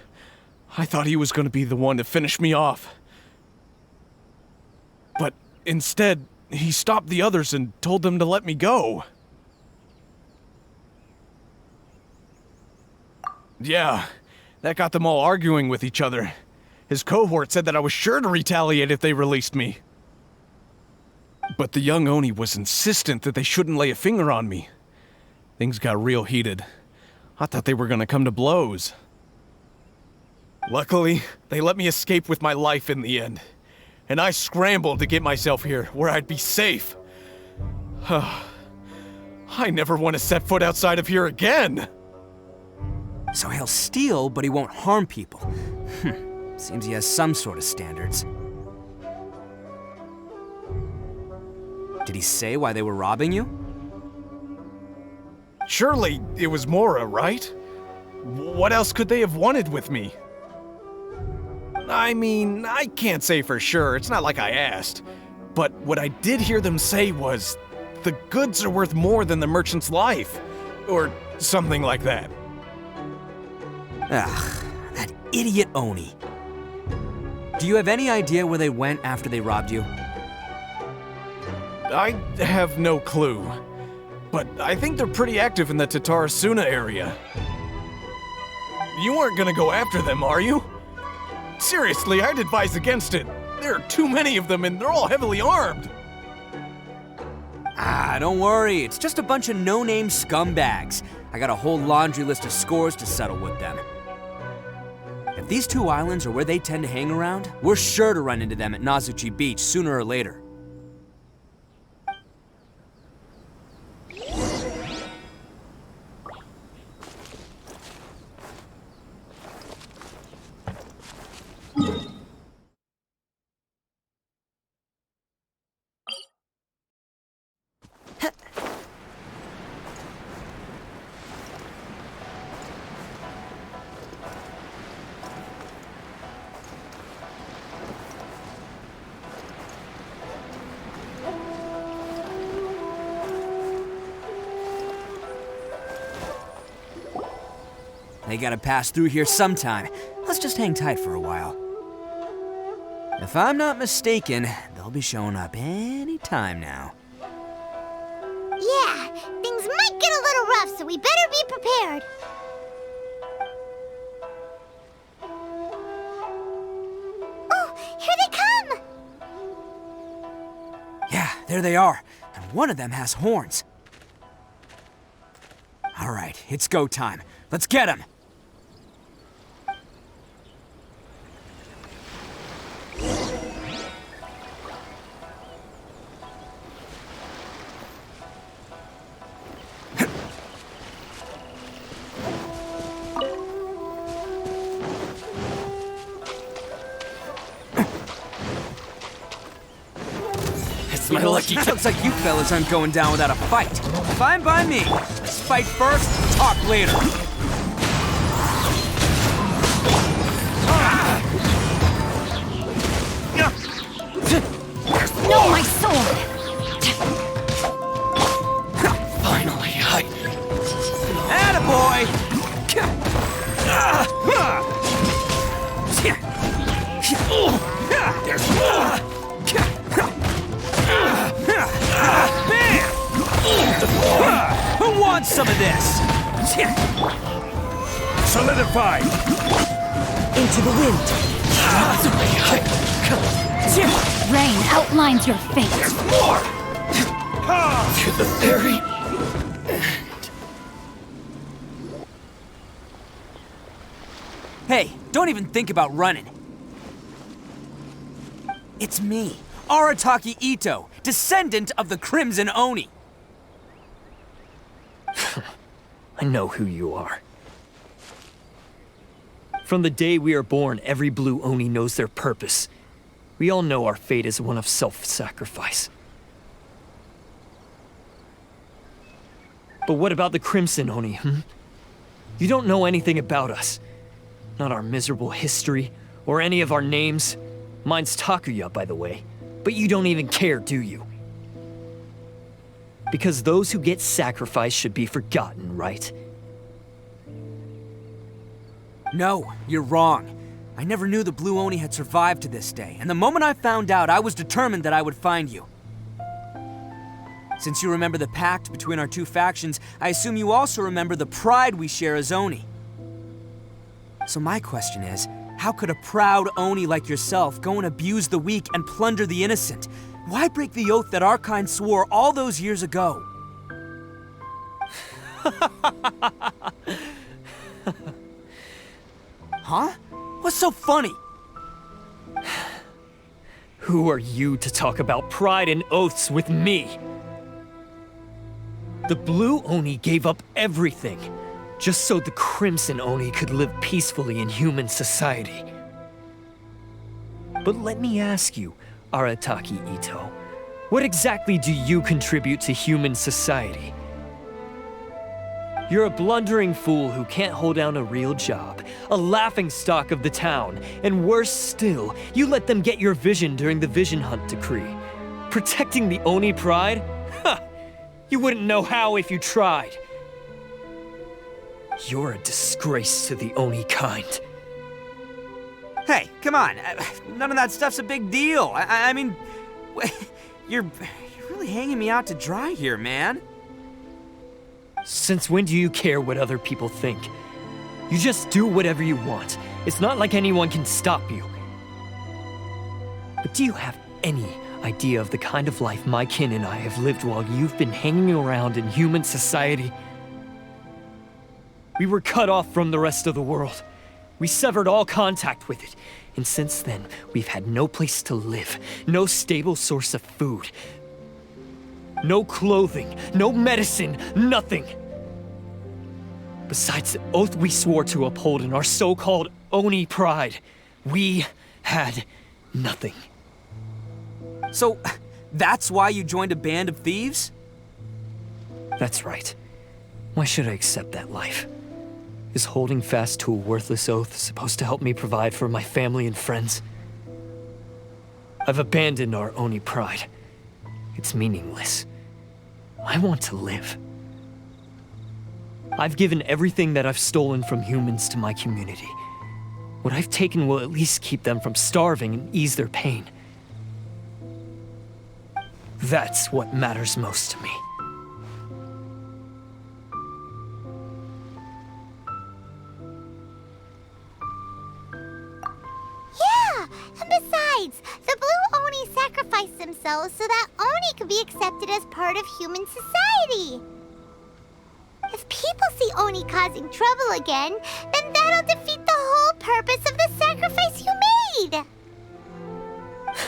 I thought he was going to be the one to finish me off. But instead, he stopped the others and told them to let me go. Yeah, that got them all arguing with each other. His cohort said that I was sure to retaliate if they released me. But the young Oni was insistent that they shouldn't lay a finger on me. Things got real heated. I thought they were gonna come to blows. Luckily, they let me escape with my life in the end. And I scrambled to get myself here, where I'd be safe. I never want to set foot outside of here again! So he'll steal, but he won't harm people. Seems he has some sort of standards. Did he say why they were robbing you? Surely it was Mora, right? What else could they have wanted with me? I mean, I can't say for sure, it's not like I asked. But what I did hear them say was, the goods are worth more than the merchant's life. Or something like that. Ugh, that idiot Oni. Do you have any idea where they went after they robbed you? I have no clue. But I think they're pretty active in the Tatarasuna area. You aren't gonna go after them, are you? Seriously, I'd advise against it. There are too many of them and they're all heavily armed. Don't worry. It's just a bunch of no-name scumbags. I got a whole laundry list of scores to settle with them. If these two islands are where they tend to hang around, we're sure to run into them at Nazuchi Beach sooner or later. They gotta pass through here sometime. Let's just hang tight for a while. If I'm not mistaken, they'll be showing up any time now. Yeah, things might get a little rough, so we better be prepared. Oh, here they come! Yeah, there they are. And one of them has horns. All right, it's go time. Let's get him! It's my lucky Looks like you fellas aren't going down without a fight. Fine by me. Let's fight first, talk later. No, my sword! Finally, Attaboy! some of this! Solidify! Into the wind. Rain outlines your fate. To the very Hey, don't even think about running. It's me, Arataki Itto, descendant of the Crimson Oni. I know who you are. From the day we are born, every blue Oni knows their purpose. We all know our fate is one of self-sacrifice. But what about the Crimson Oni, You don't know anything about us. Not our miserable history, or any of our names. Mine's Takuya, by the way. But you don't even care, do you? Because those who get sacrificed should be forgotten, right? No, you're wrong. I never knew the Blue Oni had survived to this day, and the moment I found out, I was determined that I would find you. Since you remember the pact between our two factions, I assume you also remember the pride we share as Oni. So my question is, how could a proud Oni like yourself go and abuse the weak and plunder the innocent? Why break the oath that our kind swore all those years ago? Huh? What's so funny? Who are you to talk about pride and oaths with me? The Blue Oni gave up everything, just so the Crimson Oni could live peacefully in human society. But let me ask you, Arataki Itto, what exactly do you contribute to human society? You're a blundering fool who can't hold down a real job, a laughingstock of the town, and worse still, you let them get your vision during the Vision Hunt decree. Protecting the Oni pride? Ha! You wouldn't know how if you tried. You're a disgrace to the Oni kind. Hey, come on. None of that stuff's a big deal. I mean, you're really hanging me out to dry here, man. Since when do you care what other people think? You just do whatever you want. It's not like anyone can stop you. But do you have any idea of the kind of life my kin and I have lived while you've been hanging around in human society? We were cut off from the rest of the world. We severed all contact with it. And since then, we've had no place to live, no stable source of food, no clothing, no medicine, nothing. Besides the oath we swore to uphold in our so-called Oni pride, we had nothing. So, that's why you joined a band of thieves? That's right. Why should I accept that life? Is holding fast to a worthless oath supposed to help me provide for my family and friends? I've abandoned our Oni pride. It's meaningless. I want to live. I've given everything that I've stolen from humans to my community. What I've taken will at least keep them from starving and ease their pain. That's what matters most to me. Yeah, and besides, the Blue Oni sacrificed themselves so that Oni could be accepted as part of human society. If people see Oni causing trouble again, then that'll defeat the whole purpose of the sacrifice you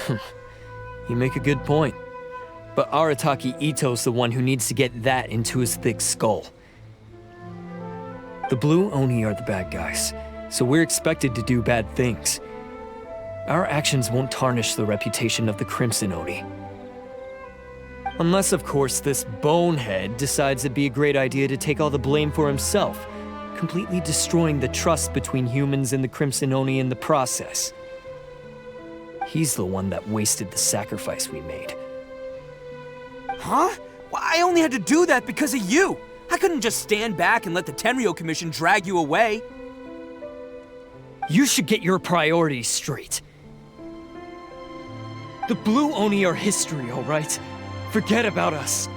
made. You make a good point. But Arataki Itto's the one who needs to get that into his thick skull. The Blue Oni are the bad guys, so we're expected to do bad things. Our actions won't tarnish the reputation of the Crimson Oni. Unless, of course, this bonehead decides it'd be a great idea to take all the blame for himself, completely destroying the trust between humans and the Crimson Oni in the process. He's the one that wasted the sacrifice we made. Huh? Well, I only had to do that because of you. I couldn't just stand back and let the Tenryo Commission drag you away. You should get your priorities straight. The Blue Oni are history, all right? Forget about us.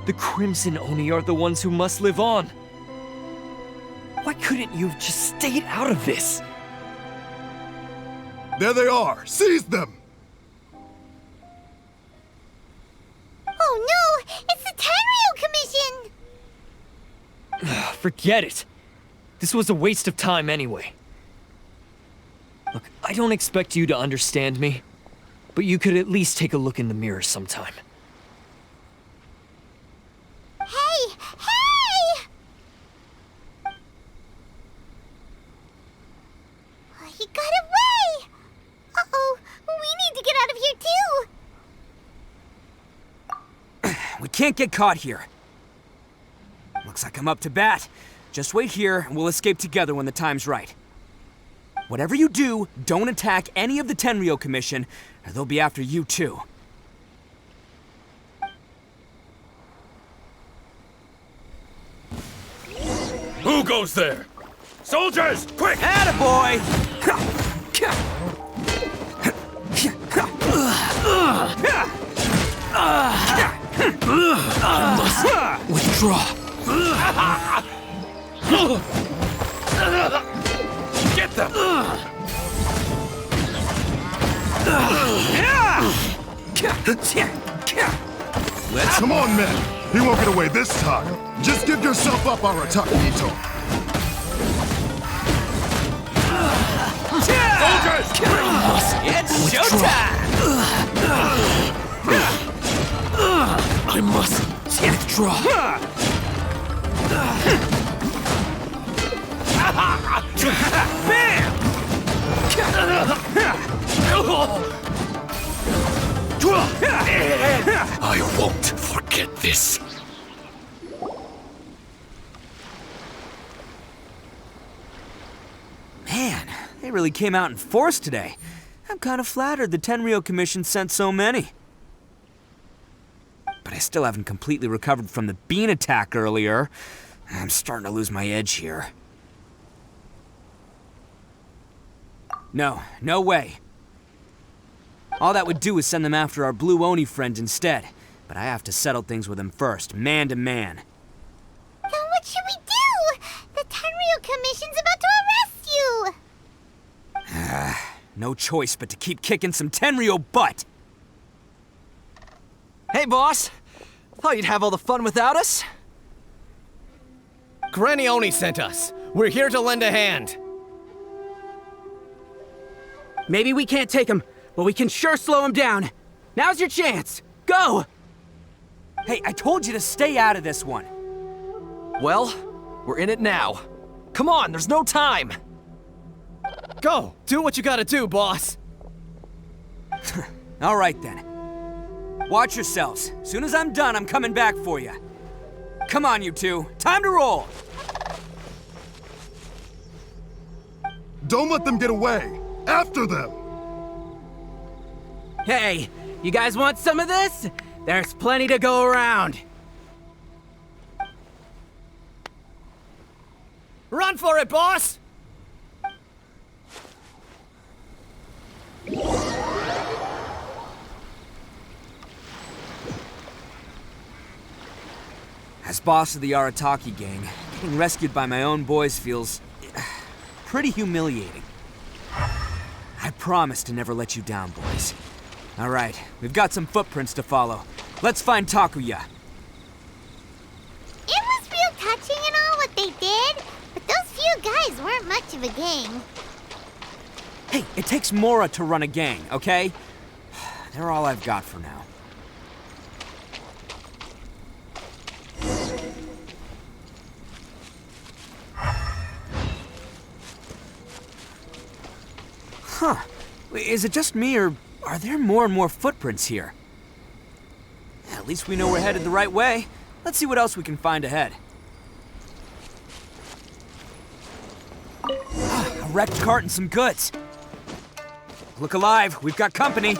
The Crimson Oni are the ones who must live on. Why couldn't you have just stayed out of this? There they are! Seize them! Oh no! It's the Tenryo Commission! Forget it. This was a waste of time anyway. Look, I don't expect you to understand me, but you could at least take a look in the mirror sometime. Hey! Hey! He got away! Uh-oh, we need to get out of here too! We can't get caught here. Looks like I'm up to bat. Just wait here, and we'll escape together when the time's right. Whatever you do, don't attack any of the Tenryo Commission, or they'll be after you too. Who goes there? Soldiers, quick! Attaboy! I must withdraw. Get them! Come on, men! He won't get away this time. Just give yourself up, Arataki, Itto. Soldiers! It's showtime! I must withdraw. Bam! I won't forget this. Man, they really came out in force today. I'm kind of flattered the Tenryo Commission sent so many. But I still haven't completely recovered from the bean attack earlier. I'm starting to lose my edge here. No way. All that would do is send them after our blue Oni friend instead. But I have to settle things with him first, man to man. Then what should we do? The Tenryo Commission's about to arrest you! No choice but to keep kicking some Tenryo butt! Hey, boss! Thought you'd have all the fun without us? Granny Oni sent us. We're here to lend a hand. Maybe we can't take him, but we can sure slow him down. Now's your chance. Go! Hey, I told you to stay out of this one. Well, we're in it now. Come on, there's no time. Go, do what you gotta do, boss. All right then. Watch yourselves. Soon as I'm done, I'm coming back for you. Come on, you two. Time to roll. Don't let them get away! After them! Hey, you guys want some of this? There's plenty to go around. Run for it, boss! As boss of the Arataki gang, getting rescued by my own boys feels pretty humiliating. I promise to never let you down, boys. All right, we've got some footprints to follow. Let's find Takuya. It was real touching and all what they did, but those few guys weren't much of a gang. Hey, it takes Mora to run a gang, okay? They're all I've got for now. Huh. Is it just me, or are there more and more footprints here? At least we know we're headed the right way. Let's see what else we can find ahead. A wrecked cart and some goods. Look alive, we've got company.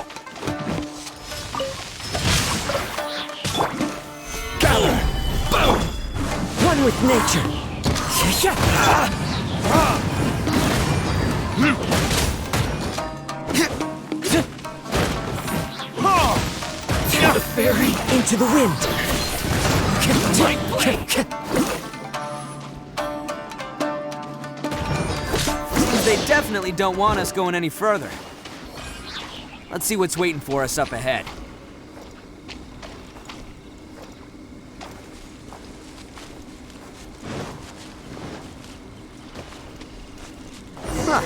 Valor! Boom! One with nature. Through the fairy into the wind. They definitely don't want us going any further. Let's see what's waiting for us up ahead. Huh.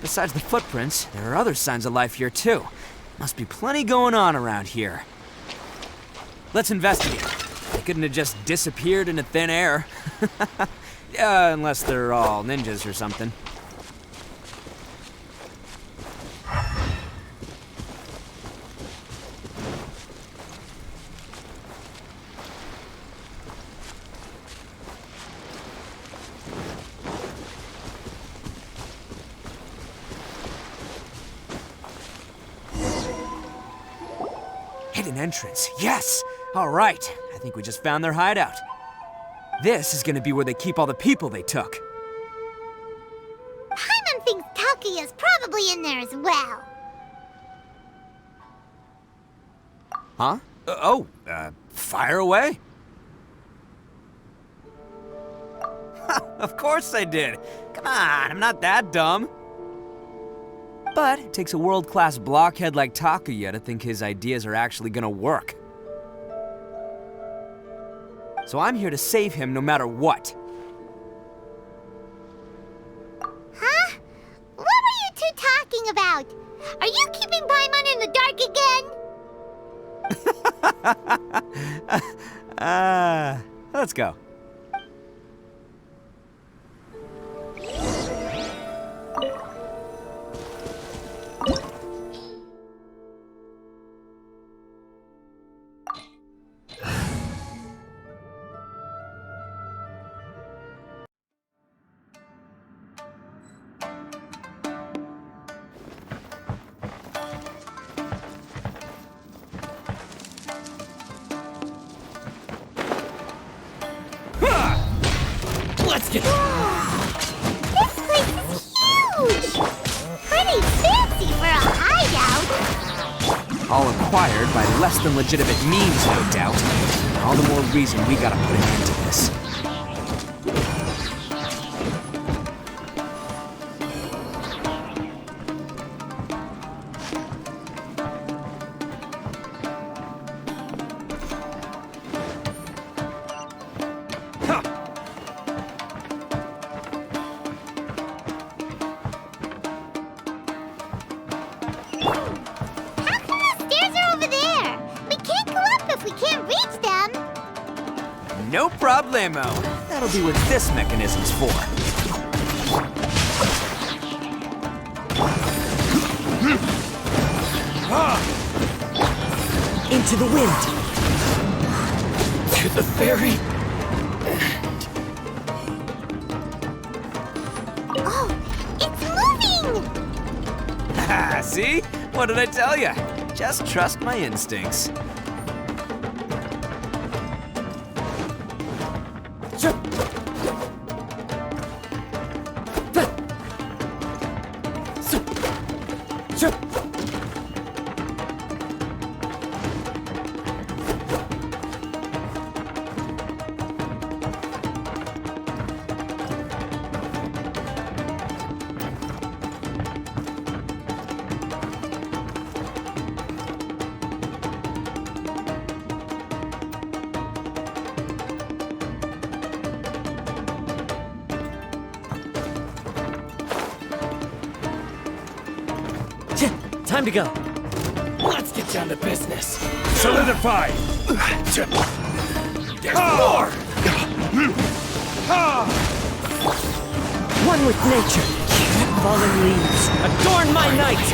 Besides the footprints, there are other signs of life here too. Must be plenty going on around here. Let's investigate. They couldn't have just disappeared into thin air. Unless they're all ninjas or something. Hidden entrance, yes! All right, I think we just found their hideout. This is gonna be where they keep all the people they took. Paimon thinks Takuya's probably in there as well. Huh? Fire away. Of course I did. Come on, I'm not that dumb. But it takes a world-class blockhead like Takuya to think his ideas are actually gonna work. So I'm here to save him no matter what. Huh? What were you two talking about? Are you keeping Paimon in the dark again? Let's go. Let's get... This place is huge! Pretty fancy for a hideout! All acquired by less than legitimate means, no doubt. All the more reason we gotta put an end to this. No problemo. That'll be what this mechanism's for. Into the wind. To the very end. Oh, it's moving! See? What did I tell you? Just trust my instincts. Time to go. Let's get down to business. Solidify! There's more! One with nature. Fallen leaves. Adorn my night!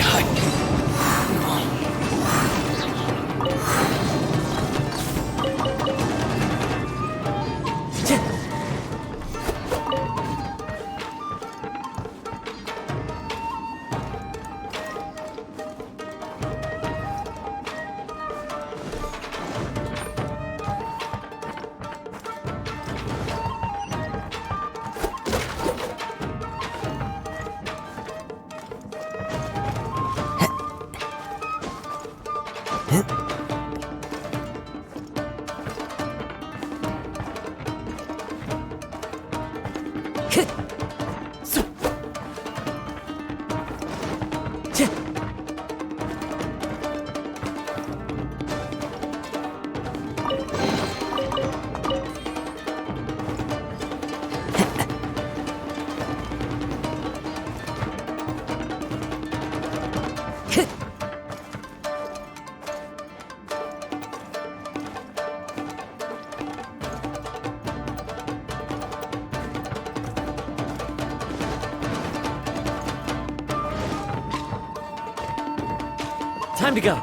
Time to go.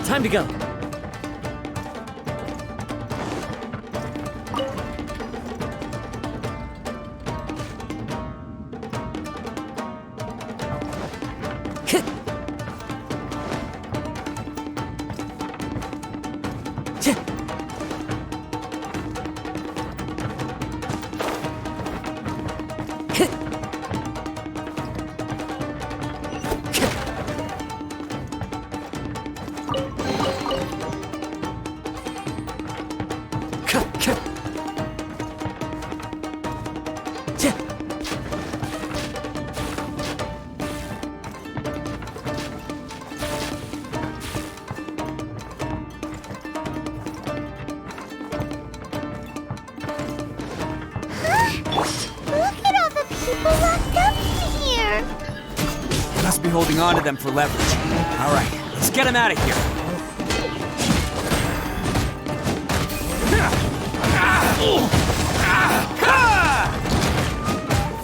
Time to go. Must be holding on to them for leverage. All right, let's get him out of here.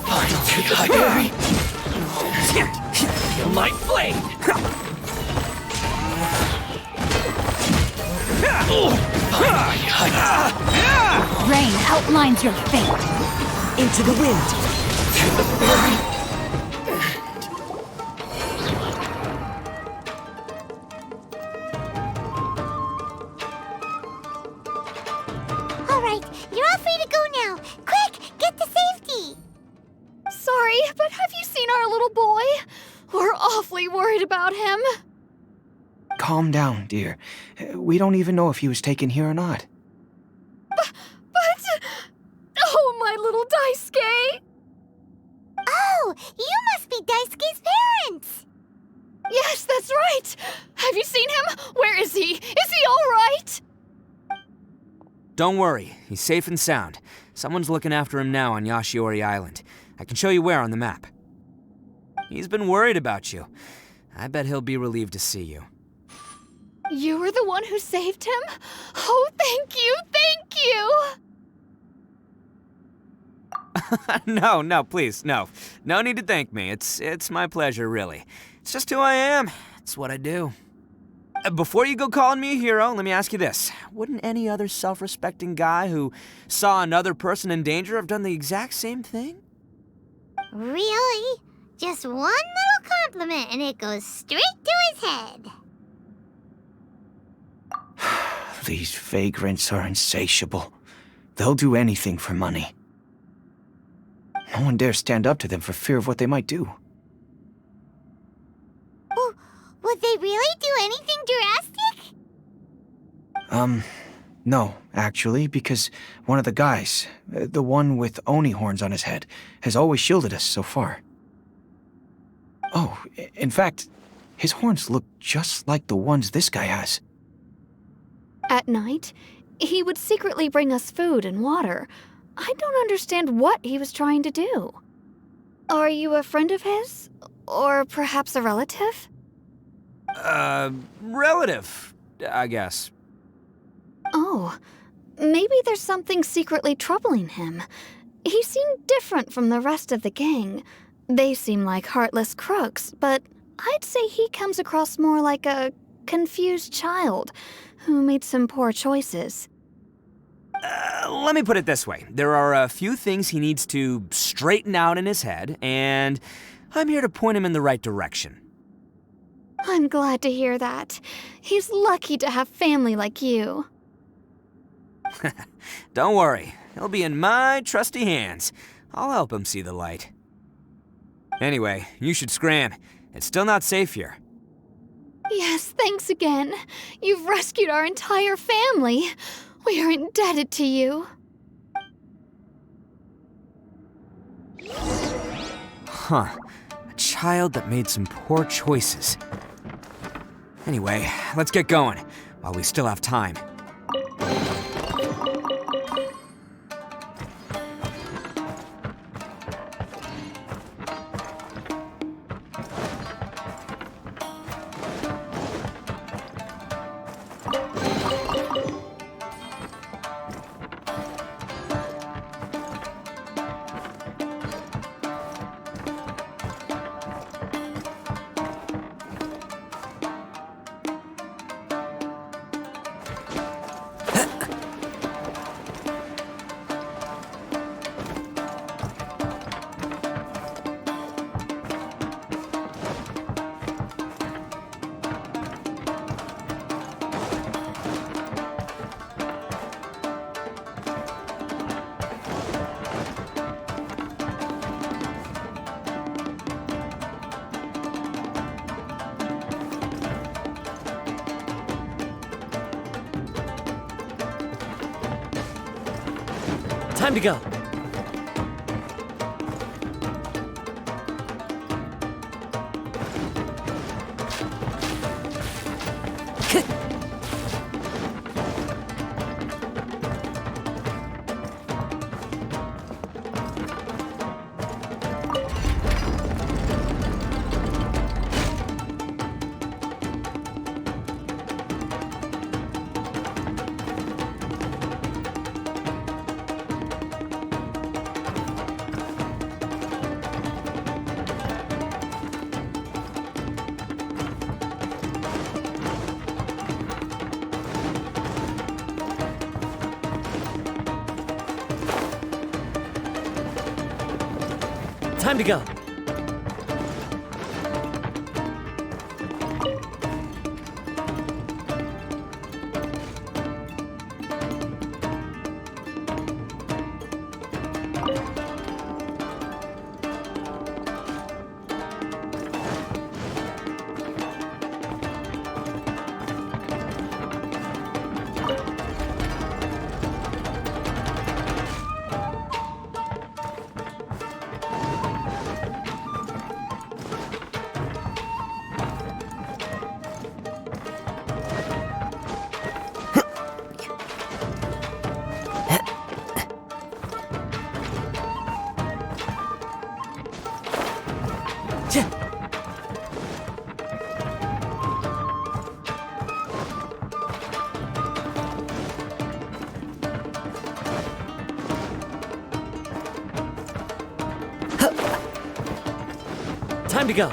Final Kukaiberry. Feel my blade. Rain outlines your fate. Into the wind. To the very All right, you're all free to go now. Quick, get to safety. Sorry, but have you seen our little boy? We're awfully worried about him. Calm down, dear. We don't even know if he was taken here or not. But... Oh, my little Daisuke! Oh, you must be Daisuke's parents! Yes, that's right! Have you seen him? Where is he? Is he all right? Don't worry, he's safe and sound. Someone's looking after him now on Yashiori Island. I can show you where on the map. He's been worried about you. I bet he'll be relieved to see you. You were the one who saved him? Oh, thank you, thank you! No, please, no. No need to thank me. It's my pleasure, really. It's just who I am. It's what I do. Before you go calling me a hero, let me ask you this. Wouldn't any other self-respecting guy who saw another person in danger have done the exact same thing? Really? Just one little compliment and it goes straight to his head. These vagrants are insatiable. They'll do anything for money. No one dares stand up to them for fear of what they might do. Well, would they really do anything drastic? No, actually, because one of the guys, the one with Oni horns on his head, has always shielded us so far. Oh, in fact, his horns look just like the ones this guy has. At night, he would secretly bring us food and water. I don't understand what he was trying to do. Are you a friend of his? Or perhaps a relative? Relative, I guess. Oh, maybe there's something secretly troubling him. He seemed different from the rest of the gang. They seem like heartless crooks, but I'd say he comes across more like a confused child who made some poor choices. Let me put it this way. There are a few things he needs to straighten out in his head, and I'm here to point him in the right direction. I'm glad to hear that. He's lucky to have family like you. Don't worry. He'll be in my trusty hands. I'll help him see the light. Anyway, you should scram. It's still not safe here. Yes, thanks again. You've rescued our entire family. We are indebted to you. Huh. A child that made some poor choices. Anyway, let's get going, while we still have time. Time to go. Time to go. Time to go.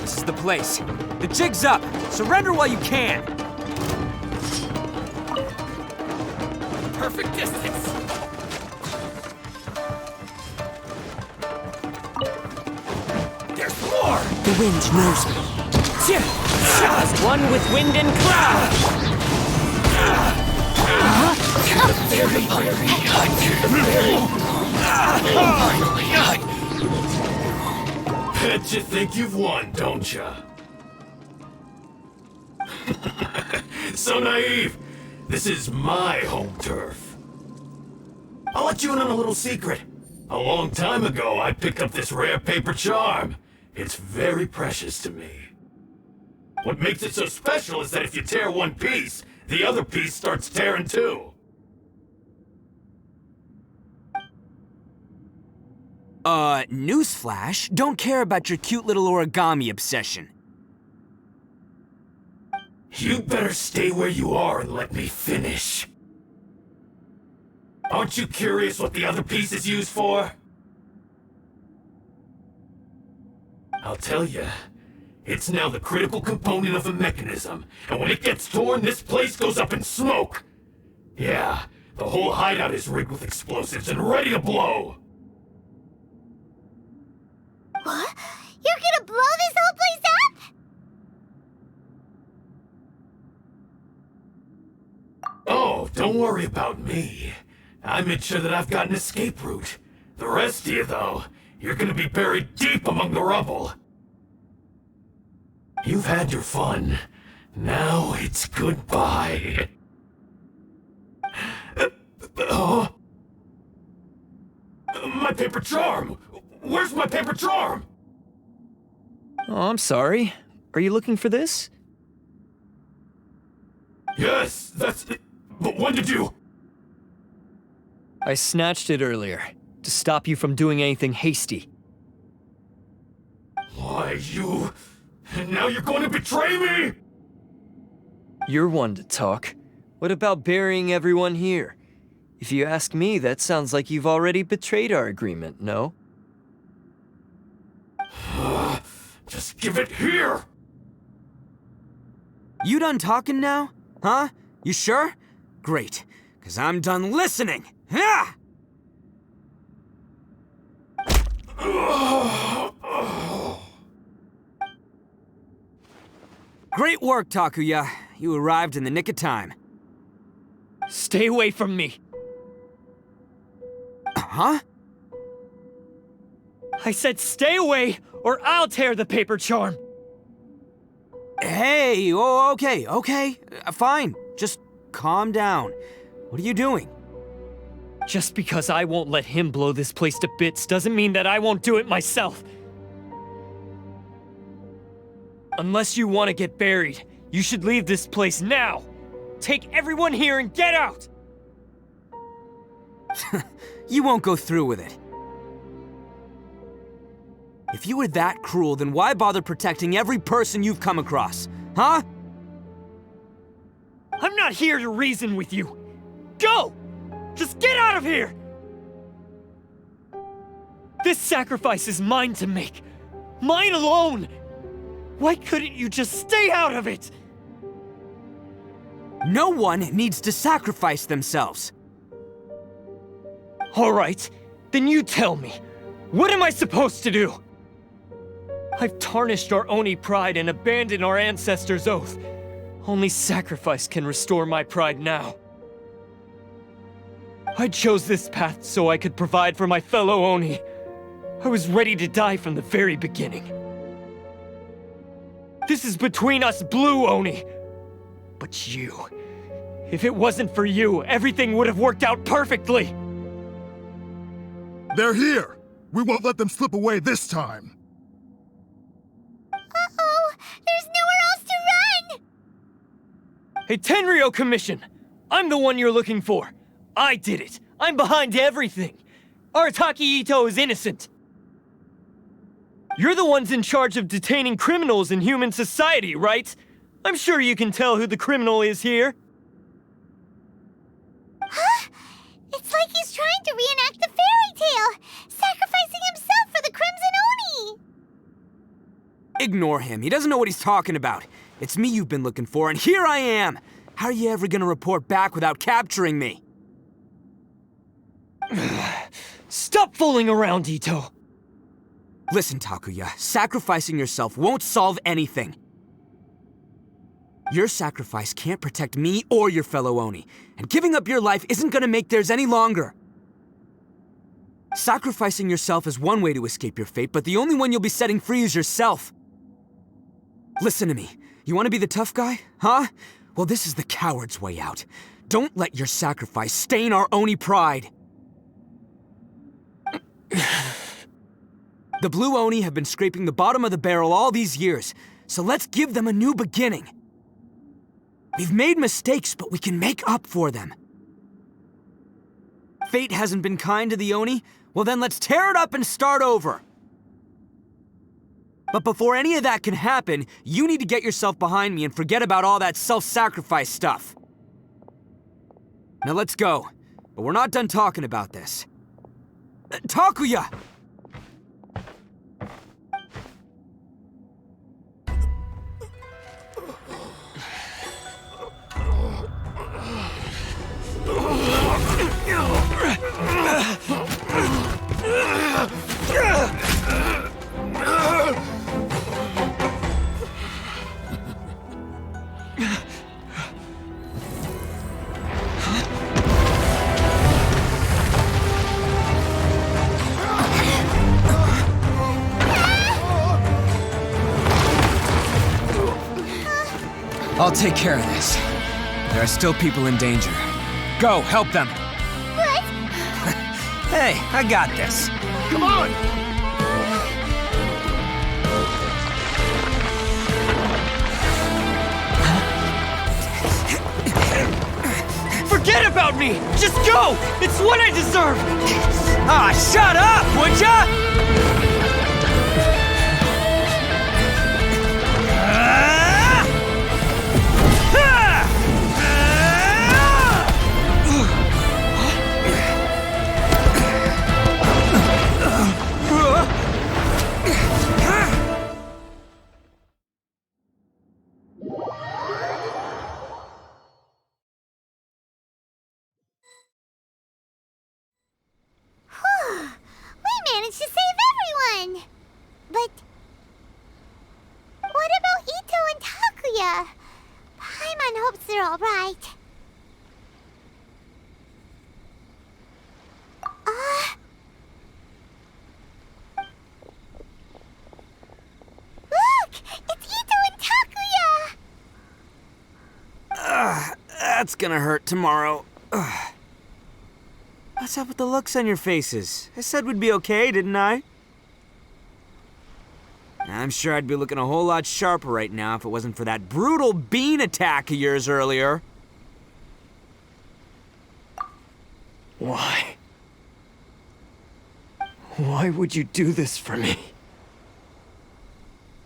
This is the place. The jig's up. Surrender while you can. Perfect distance. There's more. The wind knows me. As one with wind and cloud. Bet you think you've won, don't ya? So naive. This is my home turf. I'll let you in on a little secret. A long time ago, I picked up this rare paper charm. It's very precious to me. What makes it so special is that if you tear one piece, the other piece starts tearing too. Newsflash, don't care about your cute little origami obsession. You better stay where you are and let me finish. Aren't you curious what the other piece is used for? I'll tell you. It's now the critical component of the mechanism, and when it gets torn, this place goes up in smoke. Yeah, the whole hideout is rigged with explosives and ready to blow. What? You're gonna blow this whole place up? Oh, don't worry about me. I made sure that I've got an escape route. The rest of you, though, you're gonna be buried deep among the rubble. You've had your fun. Now it's goodbye. My paper charm! Where's my paper charm? Oh, I'm sorry. Are you looking for this? Yes, that's it. But when did you... I snatched it earlier, to stop you from doing anything hasty. Why, you... And now you're going to betray me? You're one to talk. What about burying everyone here? If you ask me, that sounds like you've already betrayed our agreement, no? Just give it here! You done talking now? Huh? You sure? Great, 'cause I'm done listening! Ha! Great work, Takuya. You arrived in the nick of time. Stay away from me! Huh? I said stay away, or I'll tear the paper charm! Hey, oh, okay, fine. Just calm down. What are you doing? Just because I won't let him blow this place to bits doesn't mean that I won't do it myself. Unless you want to get buried, you should leave this place now. Take everyone here and get out! You won't go through with it. If you were that cruel, then why bother protecting every person you've come across? Huh? I'm not here to reason with you. Go! Just get out of here! This sacrifice is mine to make. Mine alone! Why couldn't you just stay out of it? No one needs to sacrifice themselves. All right, then you tell me. What am I supposed to do? I've tarnished our Oni pride and abandoned our ancestors' oath. Only sacrifice can restore my pride now. I chose this path so I could provide for my fellow Oni. I was ready to die from the very beginning. This is between us blue Oni. But you... If it wasn't for you, everything would have worked out perfectly! They're here! We won't let them slip away this time! Uh-oh! There's nowhere else to run! Hey, Tenryo Commission! I'm the one you're looking for. I did it. I'm behind everything. Arataki Itto is innocent. You're the ones in charge of detaining criminals in human society, right? I'm sure you can tell who the criminal is here. Huh? It's like he's trying to reenact the fairy tale, sacrificing himself for the Crimson Oni! Ignore him. He doesn't know what he's talking about. It's me you've been looking for, and here I am! How are you ever gonna report back without capturing me? Stop fooling around, Itto! Listen, Takuya, sacrificing yourself won't solve anything. Your sacrifice can't protect me or your fellow Oni, and giving up your life isn't gonna make theirs any longer. Sacrificing yourself is one way to escape your fate, but the only one you'll be setting free is yourself. Listen to me. You want to be the tough guy, huh? Well, this is the coward's way out. Don't let your sacrifice stain our Oni pride. The blue Oni have been scraping the bottom of the barrel all these years, So let's give them a new beginning. We've made mistakes, but we can make up for them. Fate hasn't been kind to the Oni? Well then let's tear it up and start over. But before any of that can happen, you need to get yourself behind me and forget about all that self-sacrifice stuff. Now let's go. But we're not done talking about this. Takuya! I'll take care of this. There are still people in danger. Go, help them. What? Hey, I got this. Come on! Forget about me! Just go! It's what I deserve! Ah, shut up, would ya? We managed to save everyone! But what about Itto and Takuya? Paimon hopes they're alright. Look! It's Itto and Takuya! That's gonna hurt tomorrow. What's up with the looks on your faces? I said we'd be okay, didn't I? I'm sure I'd be looking a whole lot sharper right now if it wasn't for that brutal bean attack of yours earlier. Why? Why would you do this for me?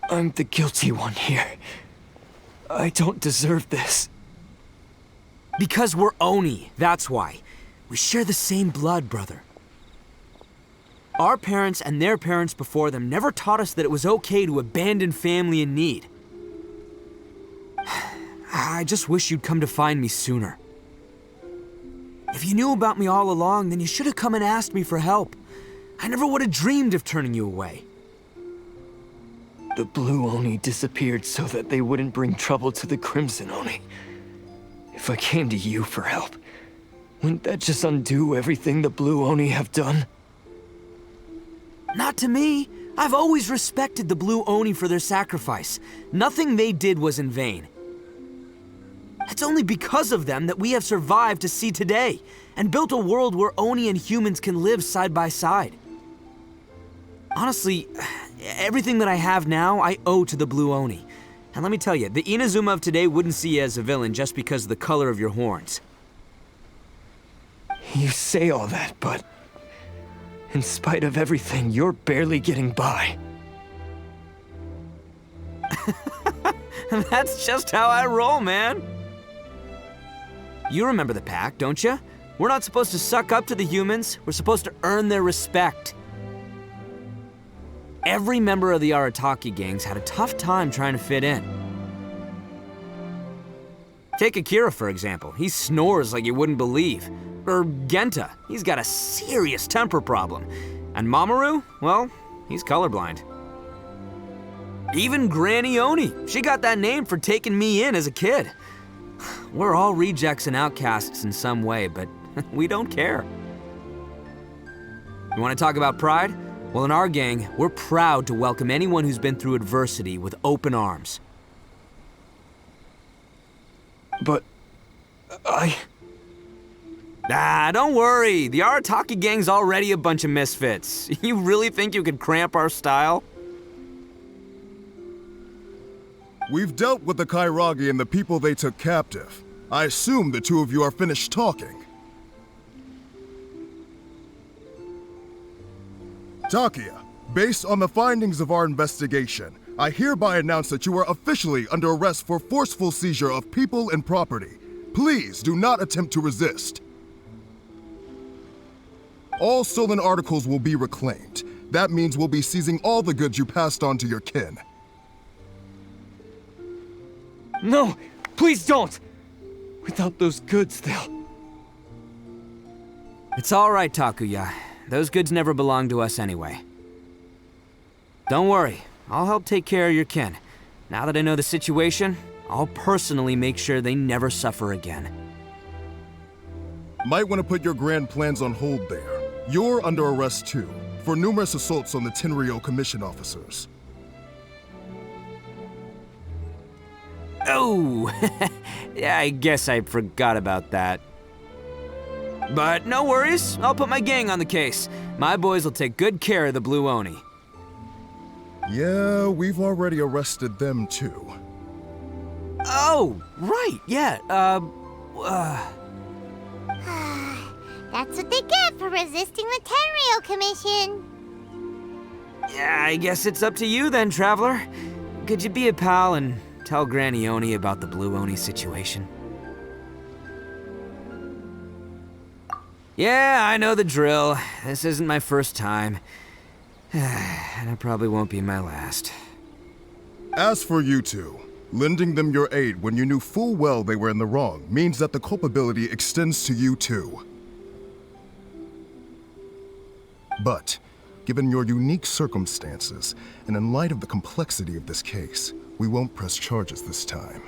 I'm the guilty one here. I don't deserve this. Because we're Oni, that's why. We share the same blood, brother. Our parents and their parents before them never taught us that it was okay to abandon family in need. I just wish you'd come to find me sooner. If you knew about me all along, then you should have come and asked me for help. I never would have dreamed of turning you away. The Blue Oni disappeared so that they wouldn't bring trouble to the Crimson Oni. If I came to you for help, wouldn't that just undo everything the Blue Oni have done? Not to me. I've always respected the Blue Oni for their sacrifice. Nothing they did was in vain. It's only because of them that we have survived to see today, and built a world where Oni and humans can live side by side. Honestly, everything that I have now, I owe to the Blue Oni. And let me tell you, the Inazuma of today wouldn't see you as a villain just because of the color of your horns. You say all that, but in spite of everything, you're barely getting by. That's just how I roll, man. You remember the pact, don't you? We're not supposed to suck up to the humans. We're supposed to earn their respect. Every member of the Arataki gangs had a tough time trying to fit in. Take Akira, for example. He snores like you wouldn't believe. Or Genta, he's got a serious temper problem. And Mamoru, well, he's colorblind. Even Granny Oni, she got that name for taking me in as a kid. We're all rejects and outcasts in some way, but we don't care. You want to talk about pride? Well, in our gang, we're proud to welcome anyone who's been through adversity with open arms. But don't worry. The Arataki gang's already a bunch of misfits. You really think you could cramp our style? We've dealt with the Kairagi and the people they took captive. I assume the two of you are finished talking. Takia, based on the findings of our investigation, I hereby announce that you are officially under arrest for forceful seizure of people and property. Please do not attempt to resist. All stolen articles will be reclaimed. That means we'll be seizing all the goods you passed on to your kin. No, please don't! Without those goods, they'll... It's all right, Takuya. Those goods never belonged to us anyway. Don't worry, I'll help take care of your kin. Now that I know the situation, I'll personally make sure they never suffer again. Might want to put your grand plans on hold there. You're under arrest too, for numerous assaults on the Tenryou Commission officers. Oh, yeah, I guess I forgot about that. But no worries, I'll put my gang on the case. My boys will take good care of the Blue Oni. Yeah, we've already arrested them too. Oh, right, yeah, That's what they get for resisting the Tenryou Commission. Yeah, I guess it's up to you then, Traveler. Could you be a pal and tell Granny Oni about the Blue Oni situation? Yeah, I know the drill. This isn't my first time. And it probably won't be my last. As for you two, lending them your aid when you knew full well they were in the wrong means that the culpability extends to you too. But, given your unique circumstances, and in light of the complexity of this case, we won't press charges this time.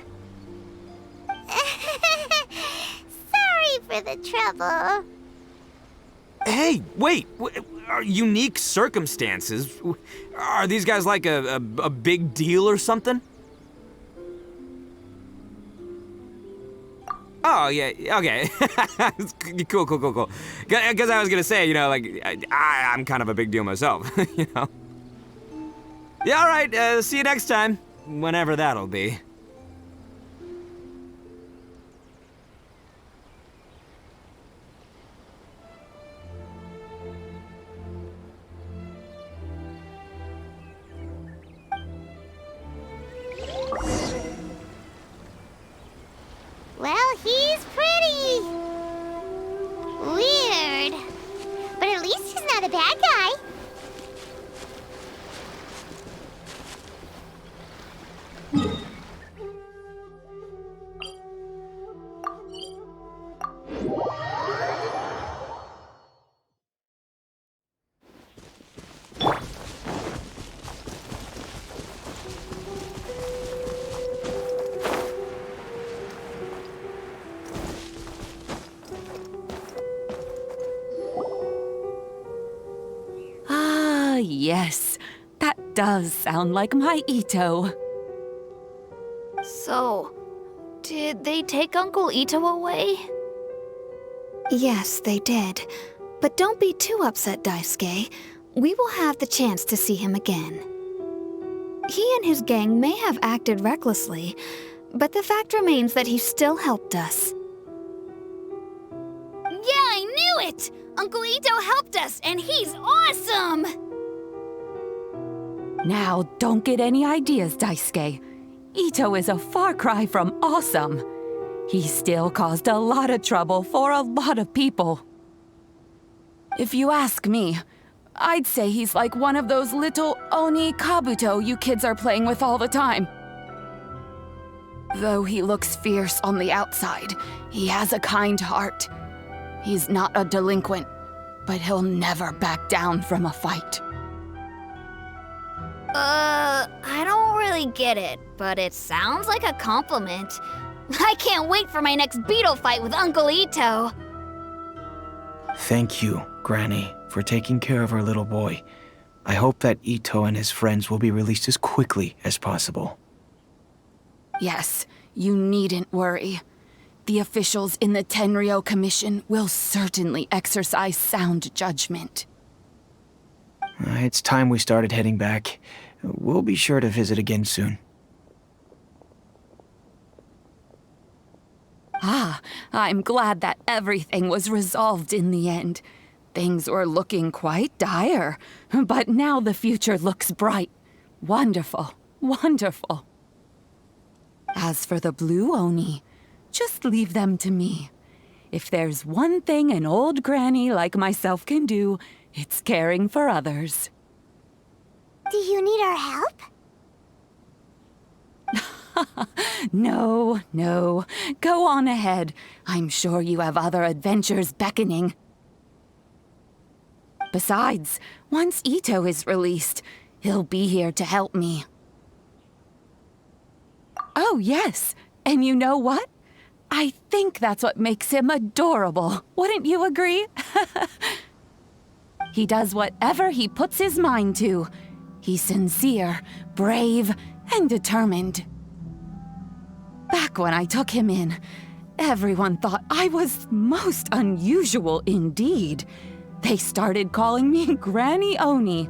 Sorry for the trouble. Hey, wait! Unique circumstances? Are these guys like a big deal or something? Oh, yeah, okay. Cool. Because I was gonna say, you know, like, I'm kind of a big deal myself, you know? Yeah, all right, see you next time. Whenever that'll be. Well, he's pretty weird. But at least he's not a bad guy. Yes, that does sound like my Itto. So, did they take Uncle Itto away? Yes, they did. But don't be too upset, Daisuke. We will have the chance to see him again. He and his gang may have acted recklessly, but the fact remains that he still helped us. Yeah, I knew it! Uncle Itto helped us, and he's awesome! Now, don't get any ideas, Daisuke. Itto is a far cry from awesome. He still caused a lot of trouble for a lot of people. If you ask me, I'd say he's like one of those little Oni Kabuto you kids are playing with all the time. Though he looks fierce on the outside, he has a kind heart. He's not a delinquent, but he'll never back down from a fight. I don't really get it, but it sounds like a compliment. I can't wait for my next beetle fight with Uncle Itto. Thank you, Granny, for taking care of our little boy. I hope that Itto and his friends will be released as quickly as possible. Yes, you needn't worry. The officials in the Tenryou Commission will certainly exercise sound judgment. It's time we started heading back. We'll be sure to visit again soon. I'm glad that everything was resolved in the end. Things were looking quite dire, but now the future looks bright. Wonderful, wonderful. As for the blue Oni, just leave them to me. If there's one thing an old granny like myself can do, it's caring for others. Do you need our help? No, no. Go on ahead. I'm sure you have other adventures beckoning. Besides, once Itto is released, he'll be here to help me. Oh, yes. And you know what? I think that's what makes him adorable. Wouldn't you agree? He does whatever he puts his mind to. He's sincere, brave, and determined. Back when I took him in, everyone thought I was most unusual indeed. They started calling me Granny Oni.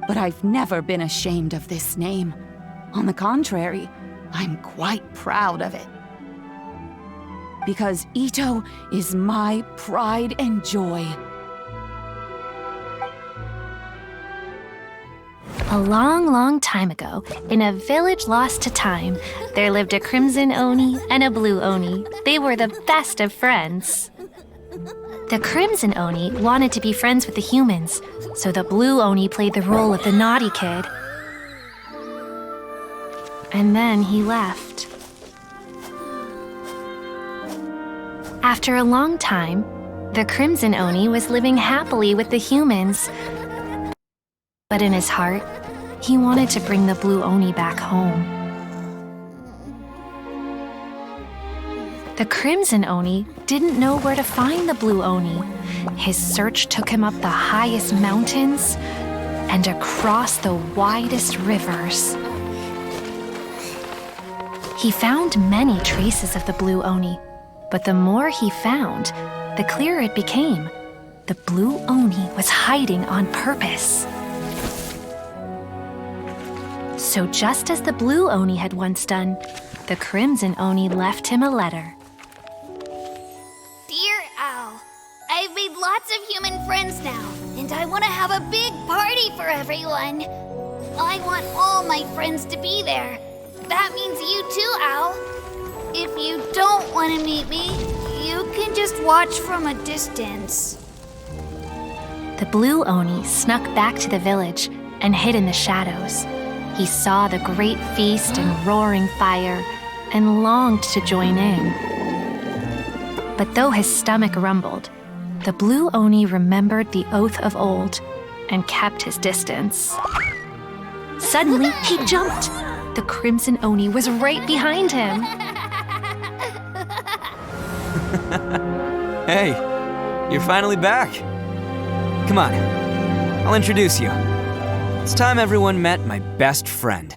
But I've never been ashamed of this name. On the contrary, I'm quite proud of it. Because Itto is my pride and joy. A long, long time ago, in a village lost to time, there lived a crimson Oni and a blue Oni. They were the best of friends. The crimson Oni wanted to be friends with the humans, so the blue Oni played the role of the naughty kid. And then he left. After a long time, the crimson Oni was living happily with the humans. But in his heart, he wanted to bring the blue Oni back home. The crimson Oni didn't know where to find the blue Oni. His search took him up the highest mountains and across the widest rivers. He found many traces of the blue Oni, but the more he found, the clearer it became. The blue Oni was hiding on purpose. So just as the blue Oni had once done, the crimson Oni left him a letter. Dear Owl, I've made lots of human friends now, and I want to have a big party for everyone. I want all my friends to be there. That means you too, Owl. If you don't want to meet me, you can just watch from a distance. The blue Oni snuck back to the village and hid in the shadows. He saw the great feast and roaring fire and longed to join in. But though his stomach rumbled, the blue Oni remembered the oath of old and kept his distance. Suddenly, he jumped. The crimson Oni was right behind him. Hey, you're finally back. Come on, I'll introduce you. It's time everyone met my best friend.